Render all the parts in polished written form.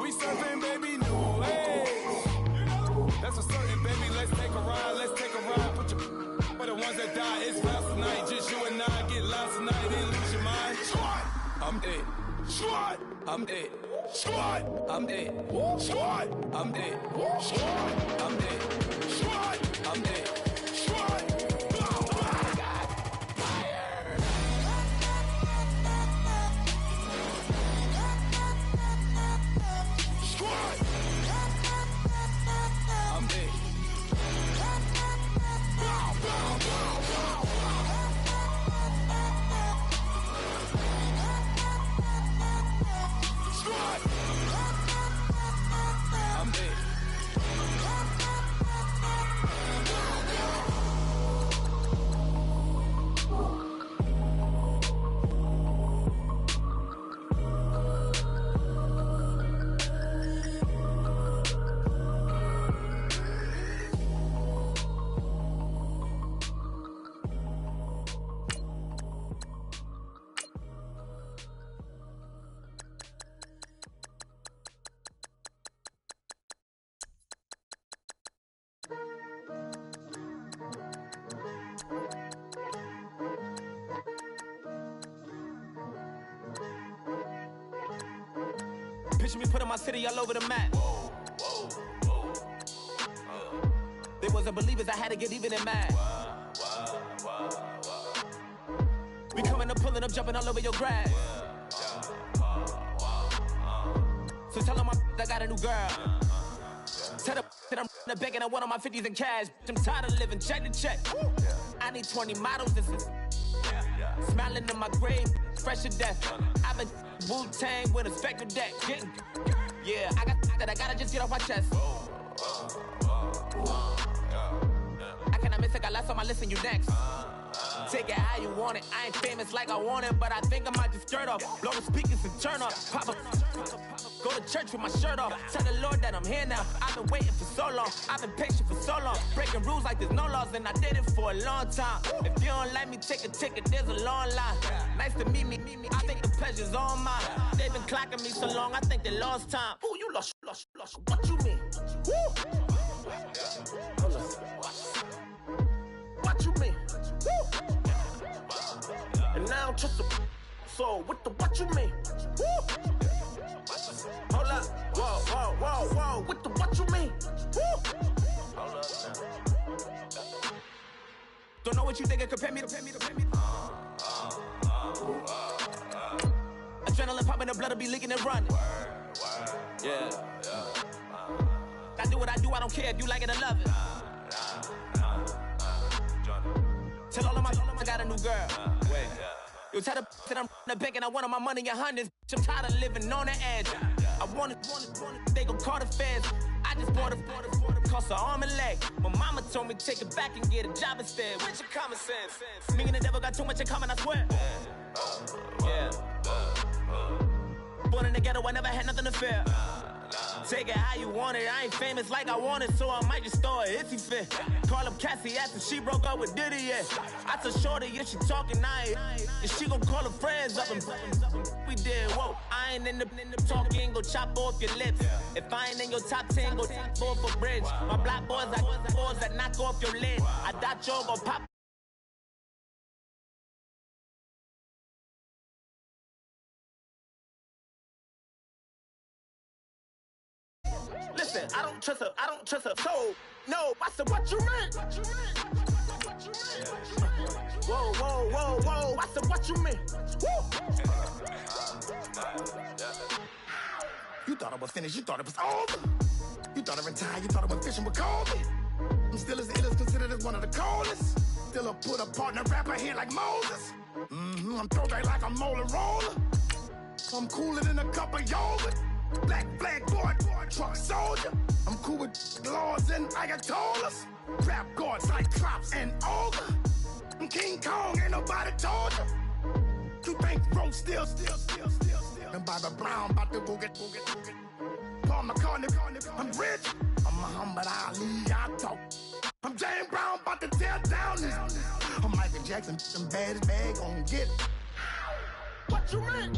we surfing, baby, new age. That's a certain, baby, let's take a ride, put your for the ones that die, it's fast tonight, just you and I, get lost tonight, and lose your mind. Squad, I'm it. Squad, I'm it. Squad, I'm it. Squad, I'm it. Squad, I'm it. Squad, I'm it. Squad. Picture me putting my city all over the map. They wasn't believers, I had to get even and mad. We coming up, pulling up, jumping all over your grass. So tell them I got a new girl. Tell them that I'm in the bank and I want all my 50s in cash. I'm tired of living check to check. I need 20 models, this is smiling in my grave, fresh to death. I've been Wu-Tang with a spectre deck. Yeah, I got that, I gotta just get off my chest. I cannot miss it, got lots on my list and you next. Take it how you want it, I ain't famous like I want it, but I think I might just skirt off. Blow the speakers and turn up, pop up. Go to church with my shirt off. Tell the Lord that I'm here now. I've been waiting for so long. I've been patient for so long. Breaking rules like there's no laws, and I did it for a long time. If you don't like me, take a ticket. There's a long line. Nice to meet me. I think the pleasure's all mine. They've been clocking me so long. I think they lost time. Ooh, you lost. What you mean? Woo. Hold up. What you mean? Woo. And now I'm just a so what you mean? Woo. Hold up, whoa, with the what you mean? Woo. Hold up now. Don't know what you think, compare me to. Adrenaline popping, the blood will be leaking and running. Yeah. I do what I do, I don't care if you like it or love it. Tell all of my I got a new girl. Wait. Yo, tell the that I'm in the bank and I want all my money in hundreds. I'm tired of living on the edge. I want it, they gon' call the feds. I just bought a cost an arm and leg. My mama told me take it back and get a job instead. Where's your common sense? Me and the devil got too much in common, I swear. Yeah. Born in the ghetto, I never had nothing to fear. Take it how you want it, I ain't famous like I want it, so I might just throw a hissy fit. Call up Cassie after she broke up with Diddy, yeah. I told Shorty if she talking, I ain't. And she gon' call her friends up and we did, whoa. I ain't in the talking, go chop off your lips. If I ain't in your top 10, go top 4 for bridge. My black boys, I got boys that knock off your lid. I thought y'all gon' pop. Listen, I don't trust her, so no, I said, what you mean? Whoa, I said, what you mean? You thought it was finished, you thought it was over. You thought it retired, you thought it was fishing with Kobe. I'm still as ill as considered as one of the coldest. Still a put a partner rapper here like Moses. I'm throwback like a molar roller. I'm cooler than a cup of yogurt. Black flag boy, truck soldier. I'm cool with laws and Ayatollahs. Rap god, Cyclops and ogre. I'm King Kong, ain't nobody told you. You think Rose still. And Bobby Brown about to go get. Paul McCartney, I'm rich. I'm Muhammad Ali, I talk. I'm James Brown, about to tear down this. I'm Michael Jackson, some baddest bag gon' get it. What you mean?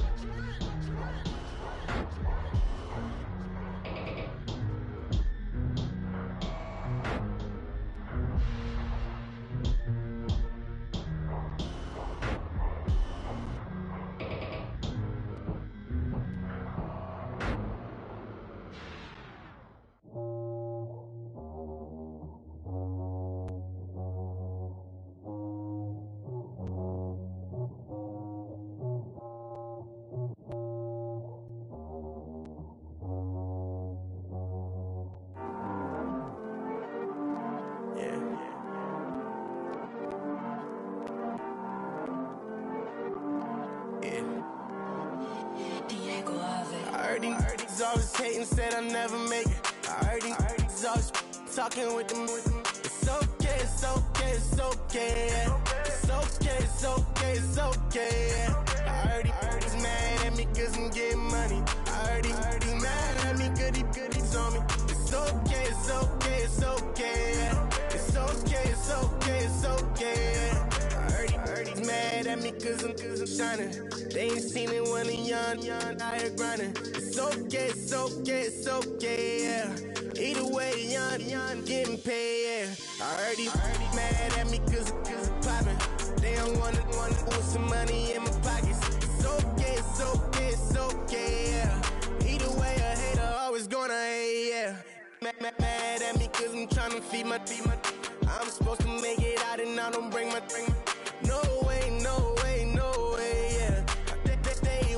heard these always hating, said I'll never make it. I heard these always talking with them. It's okay, it's okay, it's okay. It's okay, it's okay, it's okay. I heard he's mad at me cause I'm getting money. I heard he's mad at me cause he's on me. It's okay, it's okay, it's okay. It's okay, it's okay, it's okay. I heard he's mad at me cause I'm shining. They ain't seen it when I'm young, out here grinding. It's okay, it's okay, it's okay, yeah. Either way, young, getting paid, yeah. I heard he's mad at me cause I'm poppin'. They don't wanna put some money in my pockets. It's okay, it's okay, it's okay, yeah. Either way, a hater always gonna hate, yeah. Mad at me cause I'm tryna feed my I'm supposed to make it out and I don't bring my no way, no way, no way, yeah. They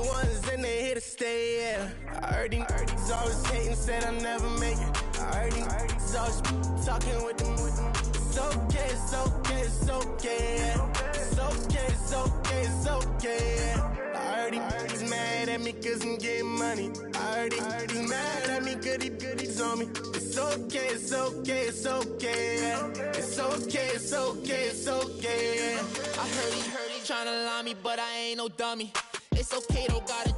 ones and they here to stay, yeah. I heard these always hating, said I'll never make it. I heard these always talking with them. It's okay, it's okay, it's okay, yeah. It's okay, it's okay, it's okay, yeah. I heard he's mad at me cause I'm getting money. I heard he's mad at me cause he's on me. It's okay, it's okay, it's okay, yeah. It's okay, it's okay, it's okay, yeah. I heard he tryna lie me, but I ain't no dummy. It's okay though, got it,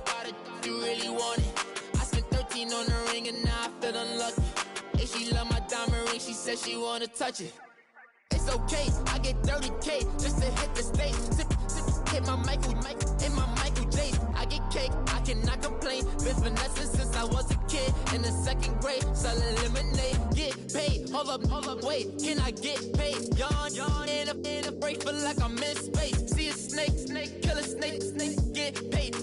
you really want it. I spent 13 on the ring and now I feel unlucky. Hey, she love my diamond ring, she said she wanna touch it. It's okay, I get 30K just to hit the stage. Sip, hit my Michael, in my Michael J. I get cake, I cannot complain. Been finessing since I was a kid in the second grade. Selling lemonade, get paid. Hold up, wait, can I get paid? Yawn, in a break, feel like I'm in space. See a snake, kill a snake, get paid.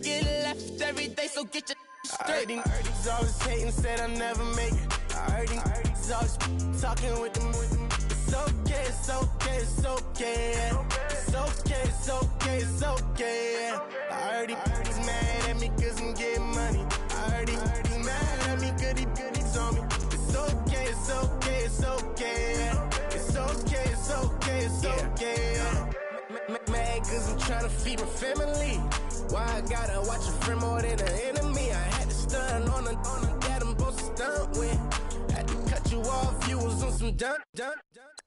Get left every day, so get your straight. I heard he's always hating, said I'll never make it. I heard he's always talking with them. It's okay, it's okay, it's okay. It's okay, it's okay, it's okay. I heard he's mad at me cause I'm getting money. I heard he's mad at me cause he's on me. It's okay, it's okay, it's okay. It's okay, it's okay, it's okay. Mad cause I'm tryna feed my family. Why I gotta watch a friend more than an enemy? I had to stun on the dad I'm supposed to stunt with. Had to cut you off, you was on some dun.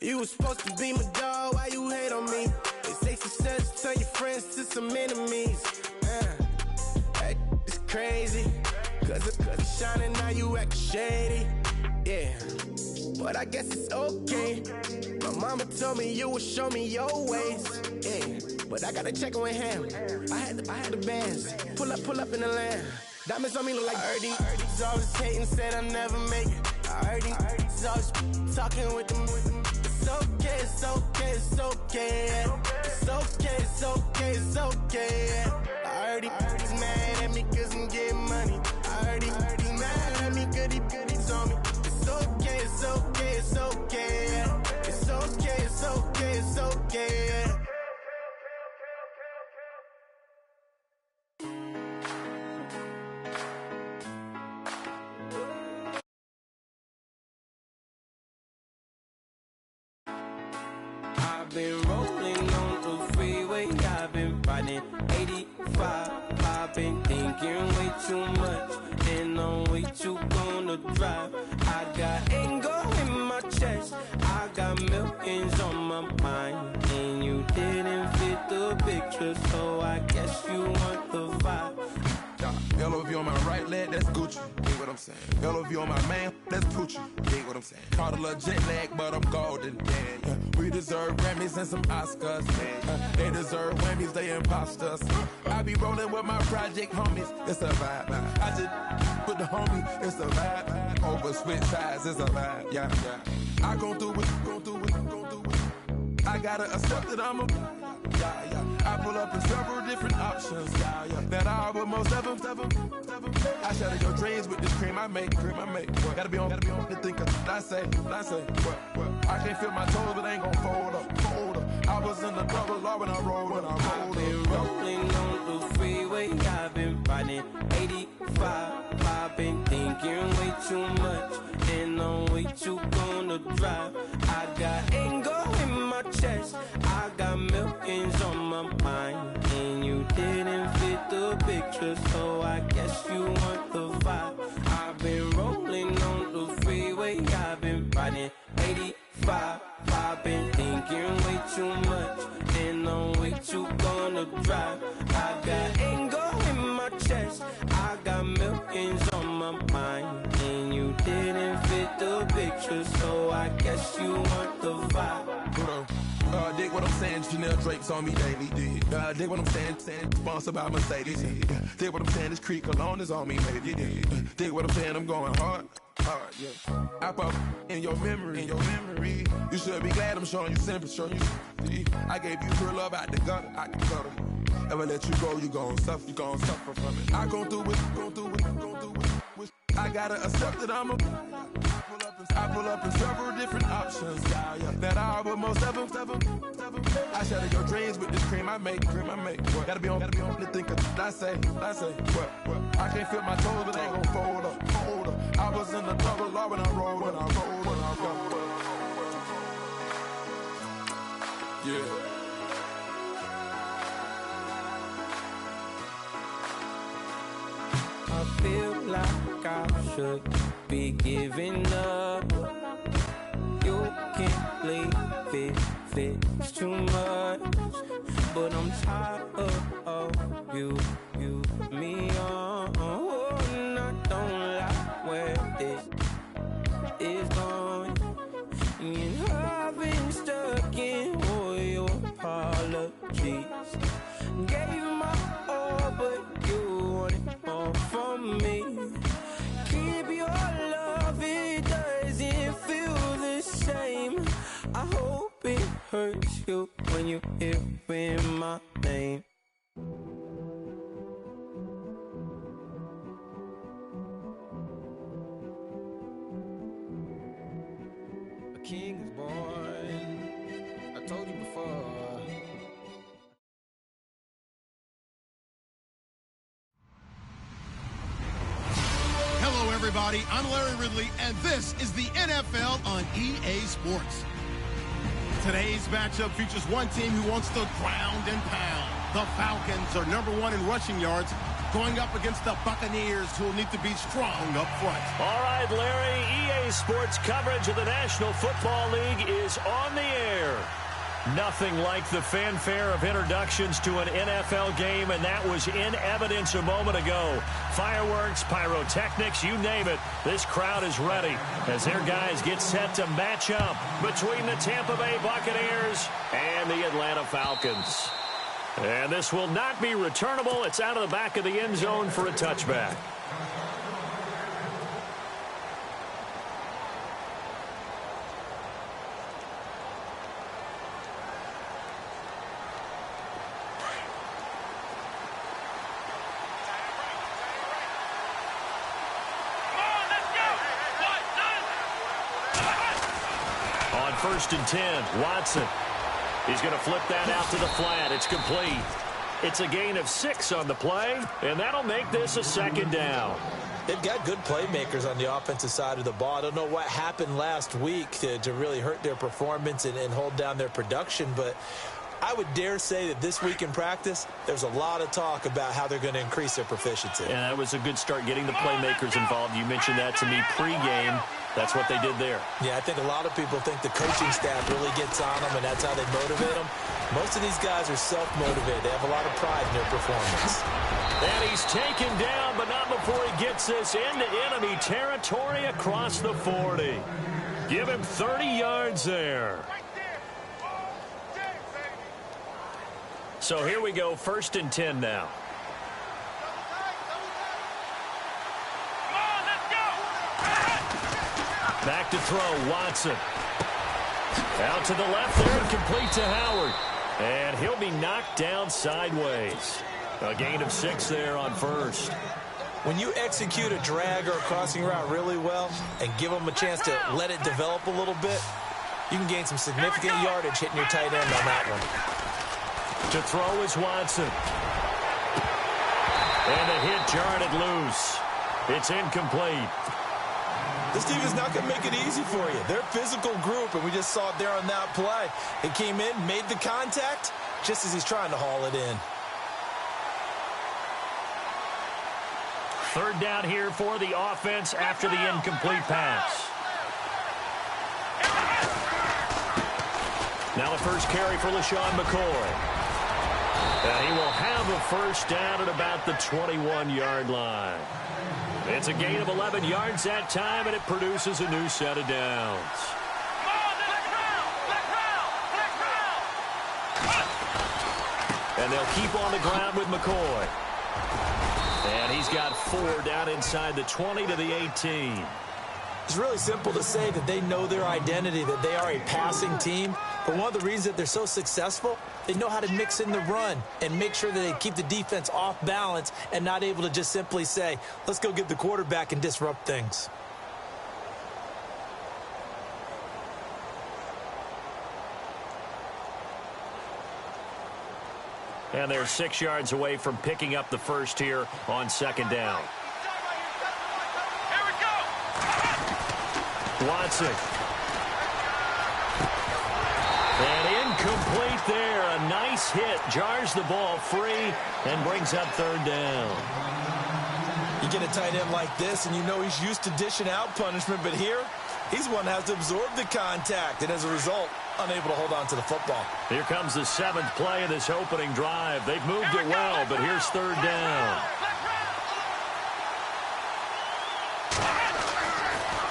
You was supposed to be my dog, why you hate on me? They say success turn your friends to some enemies. Hey, it's crazy. Cause it's shining, now you act shady. Yeah, but I guess it's okay. My mama told me you would show me your ways. Yeah, but I gotta check with him. I had the bands. Pull up in the land. Diamonds on me look like Ernie. He's always hating, said I'll never make it. I heard he's always talking with them. It's okay, it's okay, it's okay. It's okay, it's okay, it's okay. I heard he's mad at me cause I'm getting money. I heard he's mad at me cause he's on me. It's okay, it's okay, it's okay. It's okay, it's okay, it's okay. I've been rolling on the freeway, I've been riding 85. I've been thinking way too much, and I'm way too gonna drive. I got anger in my chest, I got millions on my mind, and you didn't fit the picture, so I guess you want the vibe. LOV on my right leg, that's Gucci. Dig what I'm saying? LOV on my man, that's Poochie. Dig what I'm saying? Caught a little jet lag, but I'm golden. Yeah. We deserve Grammys and some Oscars. They deserve Whammies, they imposters. I be rolling with my project homies, it's a vibe. I just put the homie, it's a vibe. Over switch sides, it's a vibe. Yeah. I gon' do it. I gotta accept that I'm a I pull up in several different options. That I would most ever. I shatter your dreams with this cream I make. Gotta be on the thinker. I say. What? I can't feel my toes, but ain't gon' fold up. I was in the double law when I rolled. I've been rolling on the freeway, I've been riding 85. I've been thinking way too much, and I'm way too gonna drive. I got anger in my chest, I got millions on my mind, and you didn't fit the picture, so I guess you want the 85. I've been thinking way too much, and I'm way too gonna drive. I got anger in my chest, I got millions on my mind, and you didn't fit the picture, so I guess you want the vibe. Dig what I'm saying, Chanel drapes on me daily. Dig what I'm saying, sponsored by Mercedes. Dig what I'm saying, this Creek Cologne is on me, maybe. Dig what I'm saying, I'm going hard, yeah. I pop in your memory, You should be glad I'm showing you sympathy, I gave you real love out the gutter, I can cut them. Ever let you go, you gon' suffer from it. I gon' do it. I gotta accept that I pull up in several different options, yeah. That I but most of them. I shatter your dreams with this cream I make. What? Gotta be on the thinker. I say, what? I can't feel my toes, but they gon' fold up. I was in the double law when I rolled. Yeah. I feel like I should be giving up. You can't leave it's too much. But I'm tired of you, me on. And I don't like where this is going. And I've been stuck in all your apologies. Gave my all, but you want it all from me. Keep your love, it doesn't feel the same. I hope it hurts you when you hear my name. A king is born. I told you before. Hello, everybody. I'm Larry Ridley, and this is the NFL on EA Sports. Today's matchup features one team who wants to ground and pound. The Falcons are #1 in rushing yards, going up against the Buccaneers, who will need to be strong up front. All right, Larry, EA Sports coverage of the National Football League is on the air. Nothing like the fanfare of introductions to an NFL game, and that was in evidence a moment ago. Fireworks, pyrotechnics, you name it. This crowd is ready as their guys get set to match up between the Tampa Bay Buccaneers and the Atlanta Falcons. And this will not be returnable. It's out of the back of the end zone for a touchback. On 1st and 10, Watson. He's going to flip that out to the flat. It's complete. It's a gain of 6 on the play, and that'll make this a 2nd down. They've got good playmakers on the offensive side of the ball. I don't know what happened last week to really hurt their performance and hold down their production, but I would dare say that this week in practice, there's a lot of talk about how they're going to increase their proficiency. And that was a good start getting the playmakers involved. You mentioned that to me pregame. That's what they did there. Yeah, I think a lot of people think the coaching staff really gets on them, and that's how they motivate them. Most of these guys are self-motivated. They have a lot of pride in their performance. And he's taken down, but not before he gets this into enemy territory across the 40. Give him 30 yards there. So here we go, 1st and 10 now. Back to throw, Watson. Out to the left there and complete to Howard. And he'll be knocked down sideways. A gain of 6 there on 1st. When you execute a drag or a crossing route really well and give them a chance to let it develop a little bit, you can gain some significant yardage hitting your tight end on that one. To throw is Watson. And the hit jarred it loose. It's incomplete. This team is not going to make it easy for you. They're a physical group, and we just saw it there on that play. It came in, made the contact, just as he's trying to haul it in. 3rd down here for the offense after the incomplete pass. Now the first carry for LaShawn McCoy. And he will have a first down at about the 21-yard line. It's a gain of 11 yards that time, and it produces a new set of downs. And they'll keep on the ground with McCoy. And he's got 4 down inside the 20 to the 18. It's really simple to say that they know their identity, that they are a passing team. But one of the reasons that they're so successful, they know how to mix in the run and make sure that they keep the defense off balance and not able to just simply say, let's go get the quarterback and disrupt things. And they're 6 yards away from picking up the first here on second down. Watson. And incomplete there. A nice hit. Jars the ball free and brings up third down. You get a tight end like this, and you know he's used to dishing out punishment, but here, he's one that has to absorb the contact, and as a result, unable to hold on to the football. Here comes the 7th play of this opening drive. They've moved it well, but here's third down.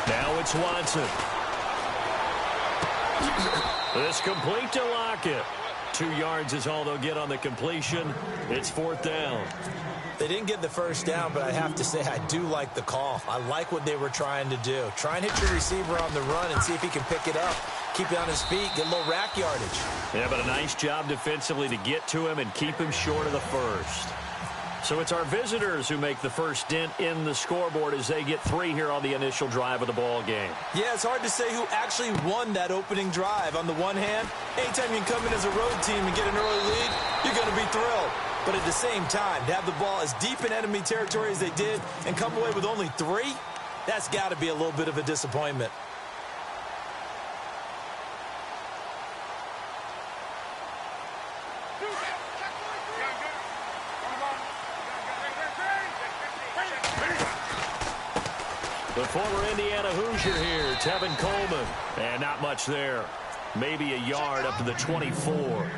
Now it's Watson. This complete to Lockett. 2 yards is all they'll get on the completion. It's fourth down. They didn't get the first down, but I have to say I do like the call. I like what they were trying to do. Try and hit your receiver on the run and see if he can pick it up. Keep it on his feet, get a little rack yardage. Yeah, but a nice job defensively to get to him and keep him short of the first. So it's our visitors who make the first dent in the scoreboard as they get 3 here on the initial drive of the ball game. Yeah, it's hard to say who actually won that opening drive. On the one hand, anytime you can come in as a road team and get an early lead, you're going to be thrilled. But at the same time, to have the ball as deep in enemy territory as they did and come away with only 3, that's got to be a little bit of a disappointment. The former Indiana Hoosier here, Tevin Coleman. And not much there. Maybe a yard up to the 24.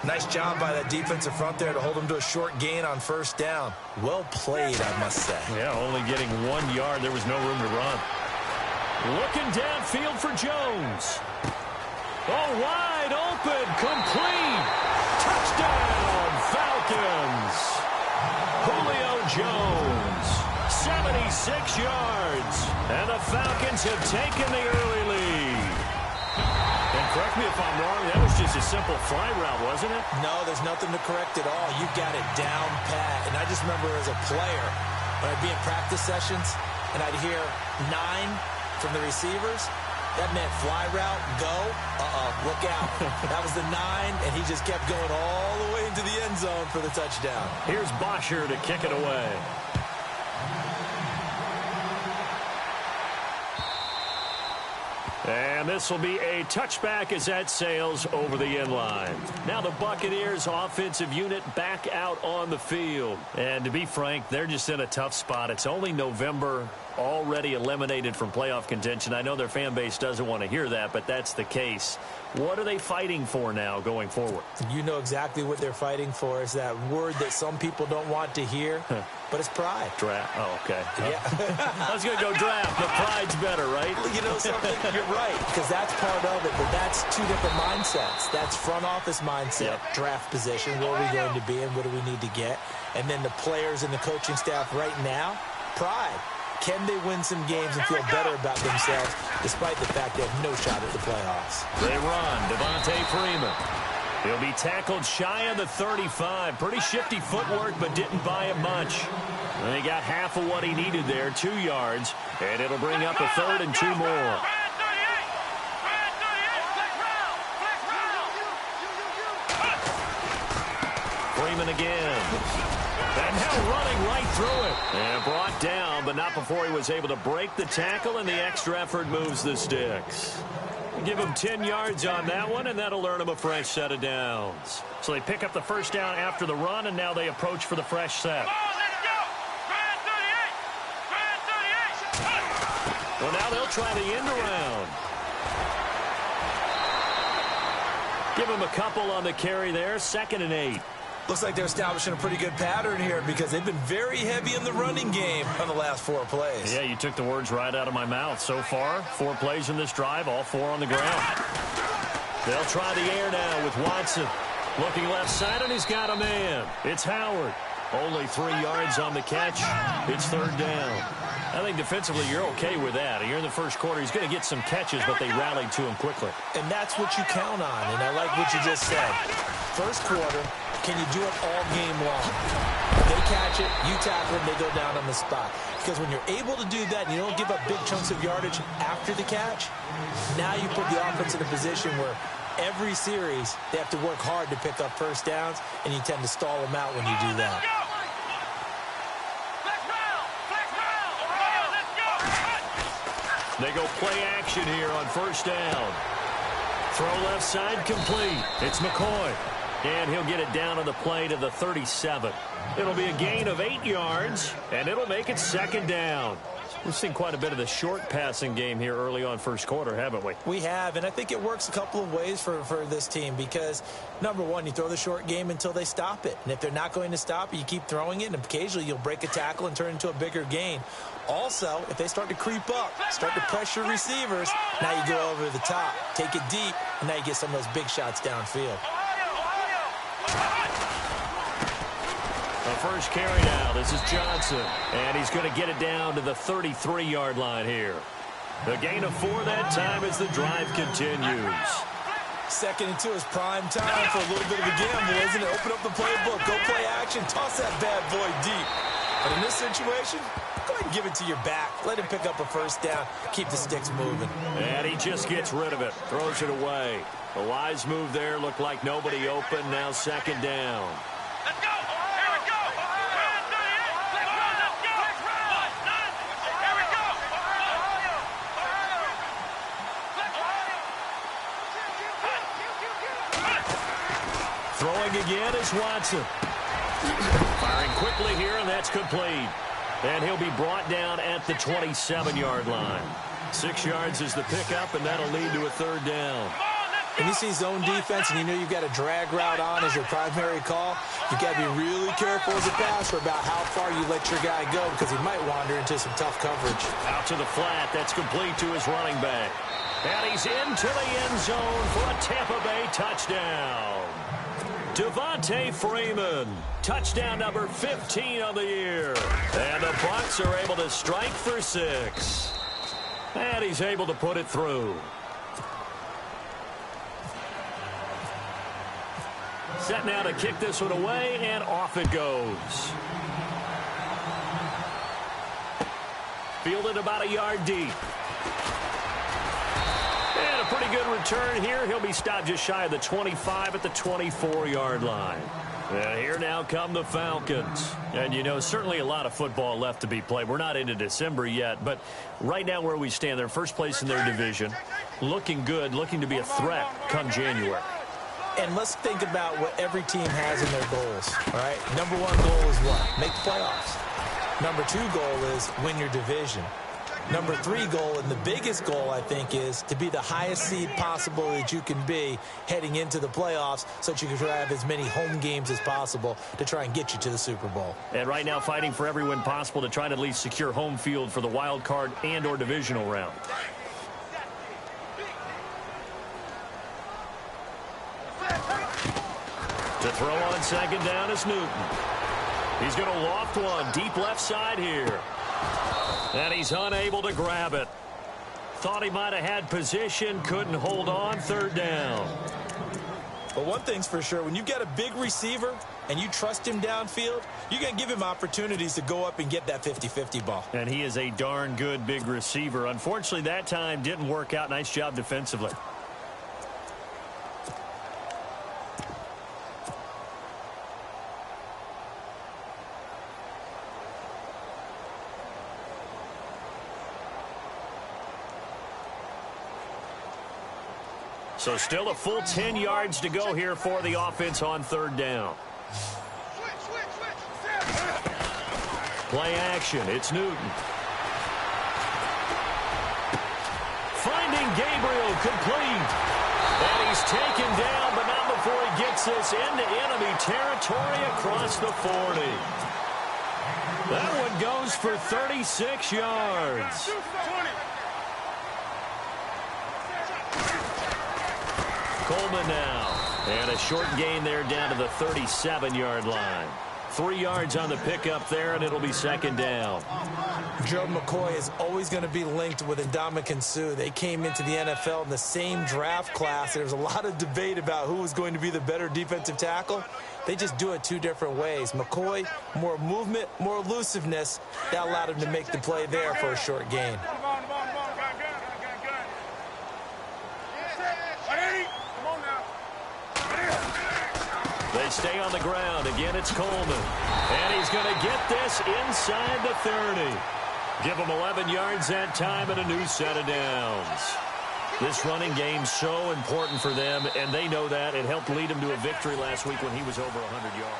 Nice job by that defensive front there to hold him to a short gain on first down. Well played, I must say. Yeah, only getting 1 yard. There was no room to run. Looking downfield for Jones. Oh, wide open, complete. Touchdown, Falcons. Julio Jones, 76 yards. And the Falcons have taken the early lead. And correct me if I'm wrong, that was just a simple fly route, wasn't it? No, there's nothing to correct at all. You got it down pat. And I just remember as a player, when I'd be in practice sessions, and I'd hear 9 from the receivers, that meant fly route, go, look out. That was the 9, and he just kept going all the way into the end zone for the touchdown. Here's Bosher to kick it away. And this will be a touchback as that sails over the end line. Now the Buccaneers offensive unit back out on the field. And to be frank, they're just in a tough spot. It's only November, already eliminated from playoff contention. I know their fan base doesn't want to hear that, but that's the case. What are they fighting for now going forward? You know exactly what they're fighting for. Is that word that some people don't want to hear, but it's pride. Draft. Oh, okay. Yeah. I was going to go draft, but pride's better, right? You know something? You're right, because that's part of it, but that's 2 different mindsets. That's front office mindset, draft position, where are we going to be and what do we need to get? And then the players and the coaching staff right now, pride. Can they win some games and feel better about themselves despite the fact they have no shot at the playoffs? They run. Devontae Freeman. He'll be tackled shy of the 35. Pretty shifty footwork, but didn't buy him much. And he got half of what he needed there, 2 yards. And it'll bring up a 3rd and 2 more. Freeman again. And now running right through it. And brought down, but not before he was able to break the tackle, and the extra effort moves the sticks. Give him 10 yards on that one, and that'll earn him a fresh set of downs. So they pick up the first down after the run, and now they approach for the fresh set. Well, now they'll try the end around. Give him a couple on the carry there. 2nd and 8. Looks like they're establishing a pretty good pattern here because they've been very heavy in the running game on the last 4 plays. Yeah, you took the words right out of my mouth. So far, 4 plays in this drive, all 4 on the ground. They'll try the air now with Watson. Looking left side, and he's got a man. It's Howard. Only 3 yards on the catch. It's 3rd down. I think defensively you're okay with that. Here in the first quarter, he's going to get some catches, but they rallied to him quickly. And that's what you count on, and I like what you just said. First quarter, can you do it all game long? They catch it, you tackle them, they go down on the spot. Because when you're able to do that and you don't give up big chunks of yardage after the catch, now you put the offense in a position where every series they have to work hard to pick up first downs, and you tend to stall them out when you do that. They go play action here on 1st down. Throw left side complete. It's McCoy. And he'll get it down on the play to the 37. It'll be a gain of 8 yards, and it'll make it 2nd down. We've seen quite a bit of the short passing game here early on first quarter, haven't we? We have, and I think it works a couple of ways for this team because, number one, you throw the short game until they stop it. And if they're not going to stop it, you keep throwing it, and occasionally you'll break a tackle and turn it into a bigger gain. Also, if they start to creep up, start to pressure receivers, now you go over the top, take it deep, and now you get some of those big shots downfield. The first carry now. This is Johnson. And he's going to get it down to the 33-yard line here. The gain of 4 that time as the drive continues. 2nd and 2 is prime time for a little bit of a gamble, isn't it? Open up the playbook. Go play action. Toss that bad boy deep. But in this situation, go ahead and give it to your back. Let him pick up a first down. Keep the sticks moving. And he just gets rid of it. Throws it away. The wise move there. Looked like nobody open. Now 2nd down. Let's go. Here we go. Here we go. Throwing again is Watson. Firing quickly here, and that's complete. And he'll be brought down at the 27-yard line. 6 yards is the pickup, and that'll lead to a 3rd down. When you see zone defense and you know you've got a drag route on as your primary call, you've got to be really careful as a passer about how far you let your guy go because he might wander into some tough coverage. Out to the flat. That's complete to his running back. And he's into the end zone for a Tampa Bay touchdown. Devontae Freeman, touchdown number 15 on the year. And the Bucs are able to strike for 6. And he's able to put it through. Set now to kick this one away, and off it goes. Fielded about a yard deep. And a pretty good return here. He'll be stopped just shy of the 25 at the 24-yard line. And here now come the Falcons. And, you know, certainly a lot of football left to be played. We're not into December yet, but right now where we stand, they're first place in their division. Looking good, looking to be a threat come January. And let's think about what every team has in their goals, all right? Number 1 goal is what? Make the playoffs. Number 2 goal is win your division. Number 3 goal, and the biggest goal, I think, is to be the highest seed possible that you can be heading into the playoffs so that you can have as many home games as possible to try and get you to the Super Bowl. And right now fighting for every win possible to try to at least secure home field for the wild card and or divisional round. To throw on 2nd down is Newton. He's going to loft one deep left side here. And he's unable to grab it. Thought he might have had position, couldn't hold on. 3rd down. But one thing's for sure, when you've got a big receiver and you trust him downfield, you're going to give him opportunities to go up and get that 50-50 ball. And he is a darn good big receiver. Unfortunately, that time didn't work out. Nice job defensively. So still a full 10 yards to go here for the offense on 3rd down. Play action. It's Newton. Finding Gabriel complete. And he's taken down but before he gets this into enemy territory across the 40. That one goes for 36 yards. Coleman now. And a short gain there down to the 37-yard line. 3 yards on the pickup there, and it'll be second down. Joe McCoy is always going to be linked with Ndamukong Suh. They came into the NFL in the same draft class. There was a lot of debate about who was going to be the better defensive tackle. They just do it two different ways. McCoy, more movement, more elusiveness. That allowed him to make the play there for a short gain. They stay on the ground. Again, it's Coleman. And he's going to get this inside the 30. Give him 11 yards that time and a new set of downs. This running game's so important for them, and they know that. It helped lead them to a victory last week when he was over 100 yards.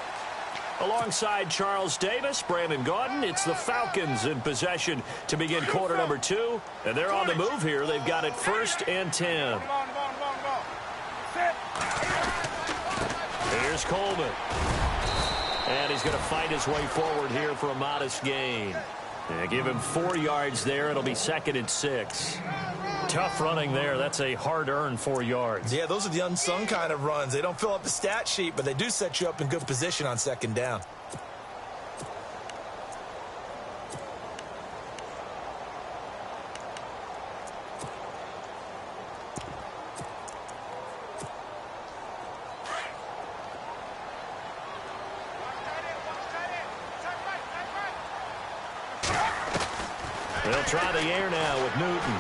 Alongside Charles Davis, Brandon Gaudin, it's the Falcons in possession to begin quarter number 2. And they're on the move here. They've got it 1st and 10. Here's Coleman. And he's going to fight his way forward here for a modest gain. And give him 4 yards there. It'll be 2nd and 6. Tough running there. That's a hard-earned 4 yards. Yeah, those are the unsung kind of runs. They don't fill up the stat sheet, but they do set you up in good position on second down. They'll try the air now with Newton.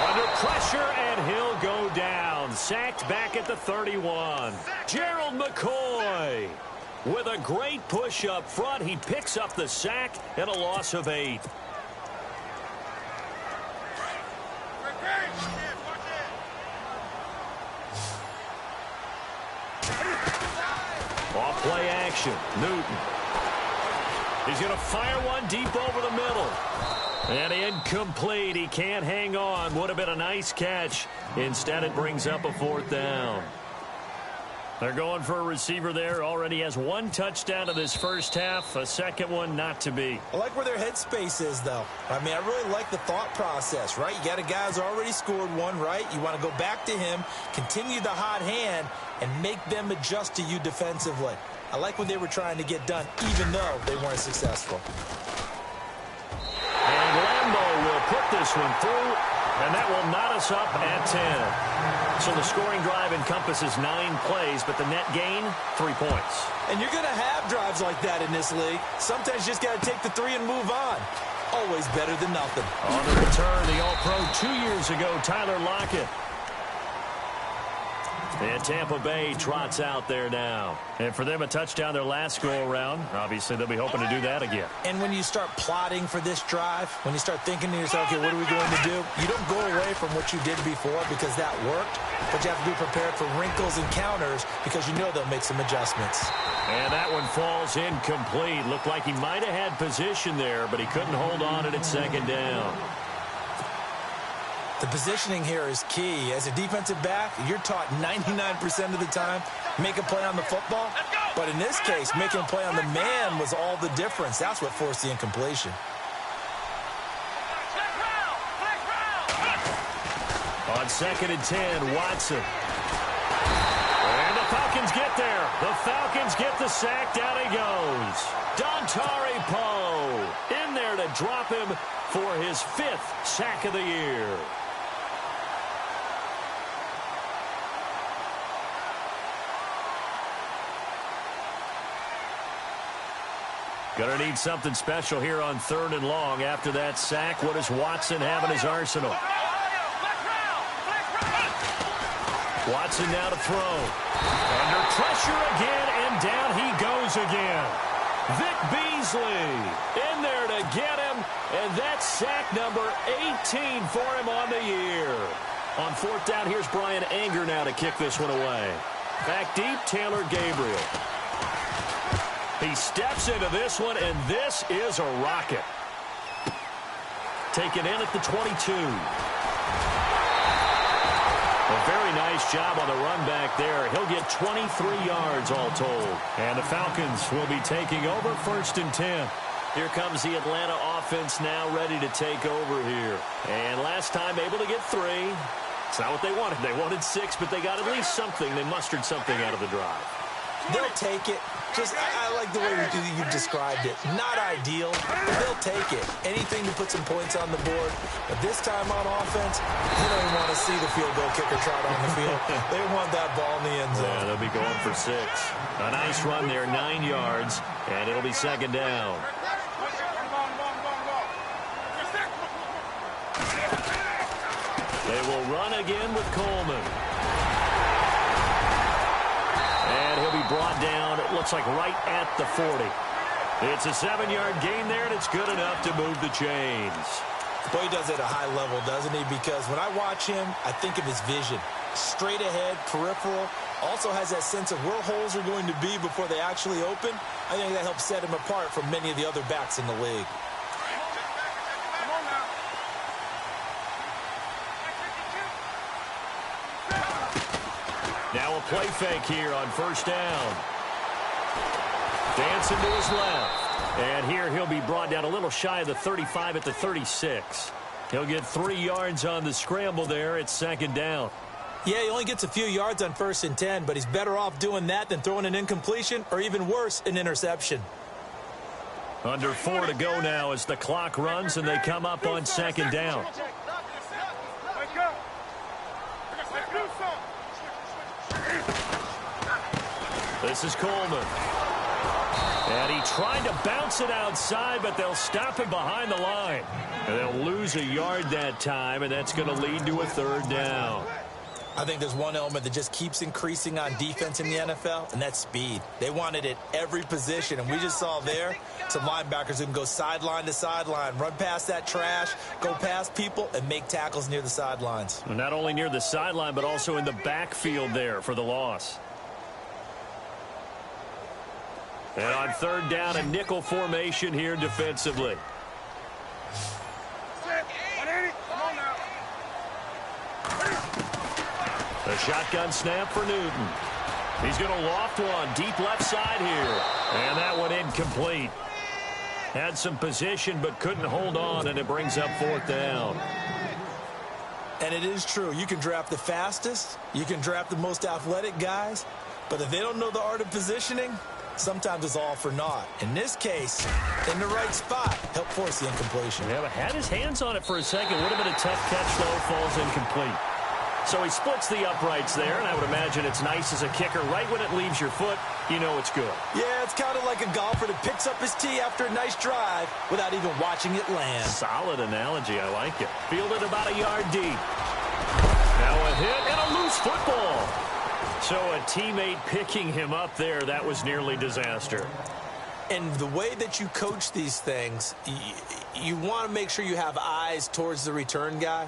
Under pressure, and he'll go down. Sacked back at the 31. Gerald McCoy with a great push up front. He picks up the sack and a loss of 8. Off play action. Newton. He's going to fire one deep over the middle. And incomplete. He can't hang on. Would have been a nice catch. Instead, it brings up a 4th down. They're going for a receiver there. Already has 1 touchdown in this first half. A second one not to be. I like where their headspace is, though. I mean, I really like the thought process, right? You got a guy who's already scored 1, right? You want to go back to him, continue the hot hand, and make them adjust to you defensively. I like what they were trying to get done, even though they weren't successful. And Lambo will put this one through, and that will knot us up at 10. So the scoring drive encompasses 9 plays, but the net gain, 3 points. And you're going to have drives like that in this league. Sometimes you just got to take the 3 and move on. Always better than nothing. On the return, the All-Pro 2 years ago, Tyler Lockett. And Tampa Bay trots out there now. And for them, a touchdown their last go-around. Obviously, they'll be hoping to do that again. And when you start plotting for this drive, when you start thinking to yourself, okay, what are we going to do? You don't go away from what you did before because that worked. But you have to be prepared for wrinkles and counters because you know they'll make some adjustments. And that one falls incomplete. Looked like he might have had position there, but he couldn't hold on at second down. The positioning here is key. As a defensive back, you're taught 99% of the time, make a play on the football. But in this case, making a play on the man was all the difference. That's what forced the incompletion. On 2nd and 10, Watson. And the Falcons get there. The Falcons get the sack. Down he goes. Dontari Poe in there to drop him for his 5th sack of the year. Gonna need something special here on 3rd and long. After that sack, what does Watson have in his arsenal? Watson now to throw. Under pressure again, and down he goes again. Vic Beasley in there to get him, and that's sack number 18 for him on the year. On 4th down, here's Brian Anger now to kick this one away. Back deep, Taylor Gabriel. He steps into this one, and this is a rocket. Taken in at the 22. A very nice job on the run back there. He'll get 23 yards all told. And the Falcons will be taking over 1st and 10. Here comes the Atlanta offense now ready to take over here. And last time able to get 3. It's not what they wanted. They wanted 6, but they got at least something. They mustered something out of the drive. They'll take it. I like the way you described it. Not ideal, but they'll take it. Anything to put some points on the board. But this time on offense, you don't even want to see the field goal kicker trot on the field. They want that ball in the end zone. Yeah, they'll be going for 6. A nice run there, 9 yards, and it'll be 2nd down. They will run again with Coleman. And he'll be brought down, it looks like right at the 40. It's a 7-yard gain there, and it's good enough to move the chains. Boy, he does it at a high level, doesn't he? Because when I watch him, I think of his vision. Straight ahead, peripheral. Also has that sense of where holes are going to be before they actually open. I think that helps set him apart from many of the other backs in the league. Now a play fake here on 1st down. Dancing to his left. And here he'll be brought down a little shy of the 35 at the 36. He'll get 3 yards on the scramble there. It's 2nd down. Yeah, he only gets a few yards on 1st and 10, but he's better off doing that than throwing an incompletion or even worse, an interception. Under 4 to go now as the clock runs and they come up on 2nd down. This is Coleman. And he tried to bounce it outside, but they'll stop him behind the line. And they'll lose a yard that time, and that's going to lead to a 3rd down. I think there's one element that just keeps increasing on defense in the NFL, and that's speed. They want it at every position, and we just saw there some linebackers who can go sideline to sideline, run past that trash, go past people, and make tackles near the sidelines. Not only near the sideline, but also in the backfield there for the loss. And on 3rd down, a nickel formation here defensively. A shotgun snap for Newton. He's going to loft one deep left side here. And that one incomplete. Had some position but couldn't hold on, and it brings up 4th down. And it is true. You can draft the fastest. You can draft the most athletic guys. But if they don't know the art of positioning, sometimes it's all for naught. In this case, in the right spot, help force the incompletion. Yeah, but had his hands on it for a second. Would have been a tough catch, though. Falls incomplete. So he splits the uprights there, and I would imagine it's nice as a kicker. Right when it leaves your foot, you know it's good. Yeah, it's kind of like a golfer that picks up his tee after a nice drive without even watching it land. Solid analogy. I like it. Fielded about a yard deep. Now a hit and a loose football. So a teammate picking him up there, that was nearly disaster. And the way that you coach these things, you want to make sure you have eyes towards the return guy,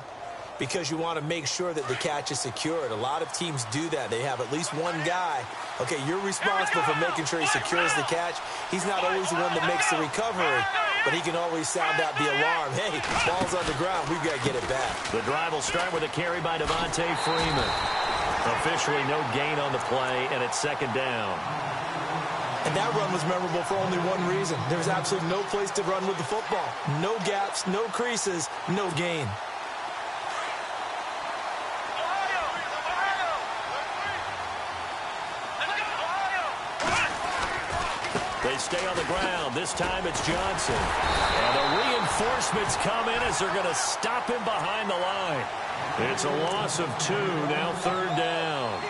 because you want to make sure that the catch is secured. A lot of teams do that. They have at least one guy. Okay, you're responsible for making sure he secures the catch. He's not always the one that makes the recovery, but he can always sound out the alarm. Hey, ball's on the ground. We've got to get it back. The drive will start with a carry by Devontae Freeman. Officially no gain on the play, and it's 2nd down. And that run was memorable for only one reason. There was absolutely no place to run with the football. No gaps, no creases, no gain. They stay on the ground. This time it's Johnson. And the reinforcements come in as they're going to stop him behind the line. It's a loss of 2, now 3rd down.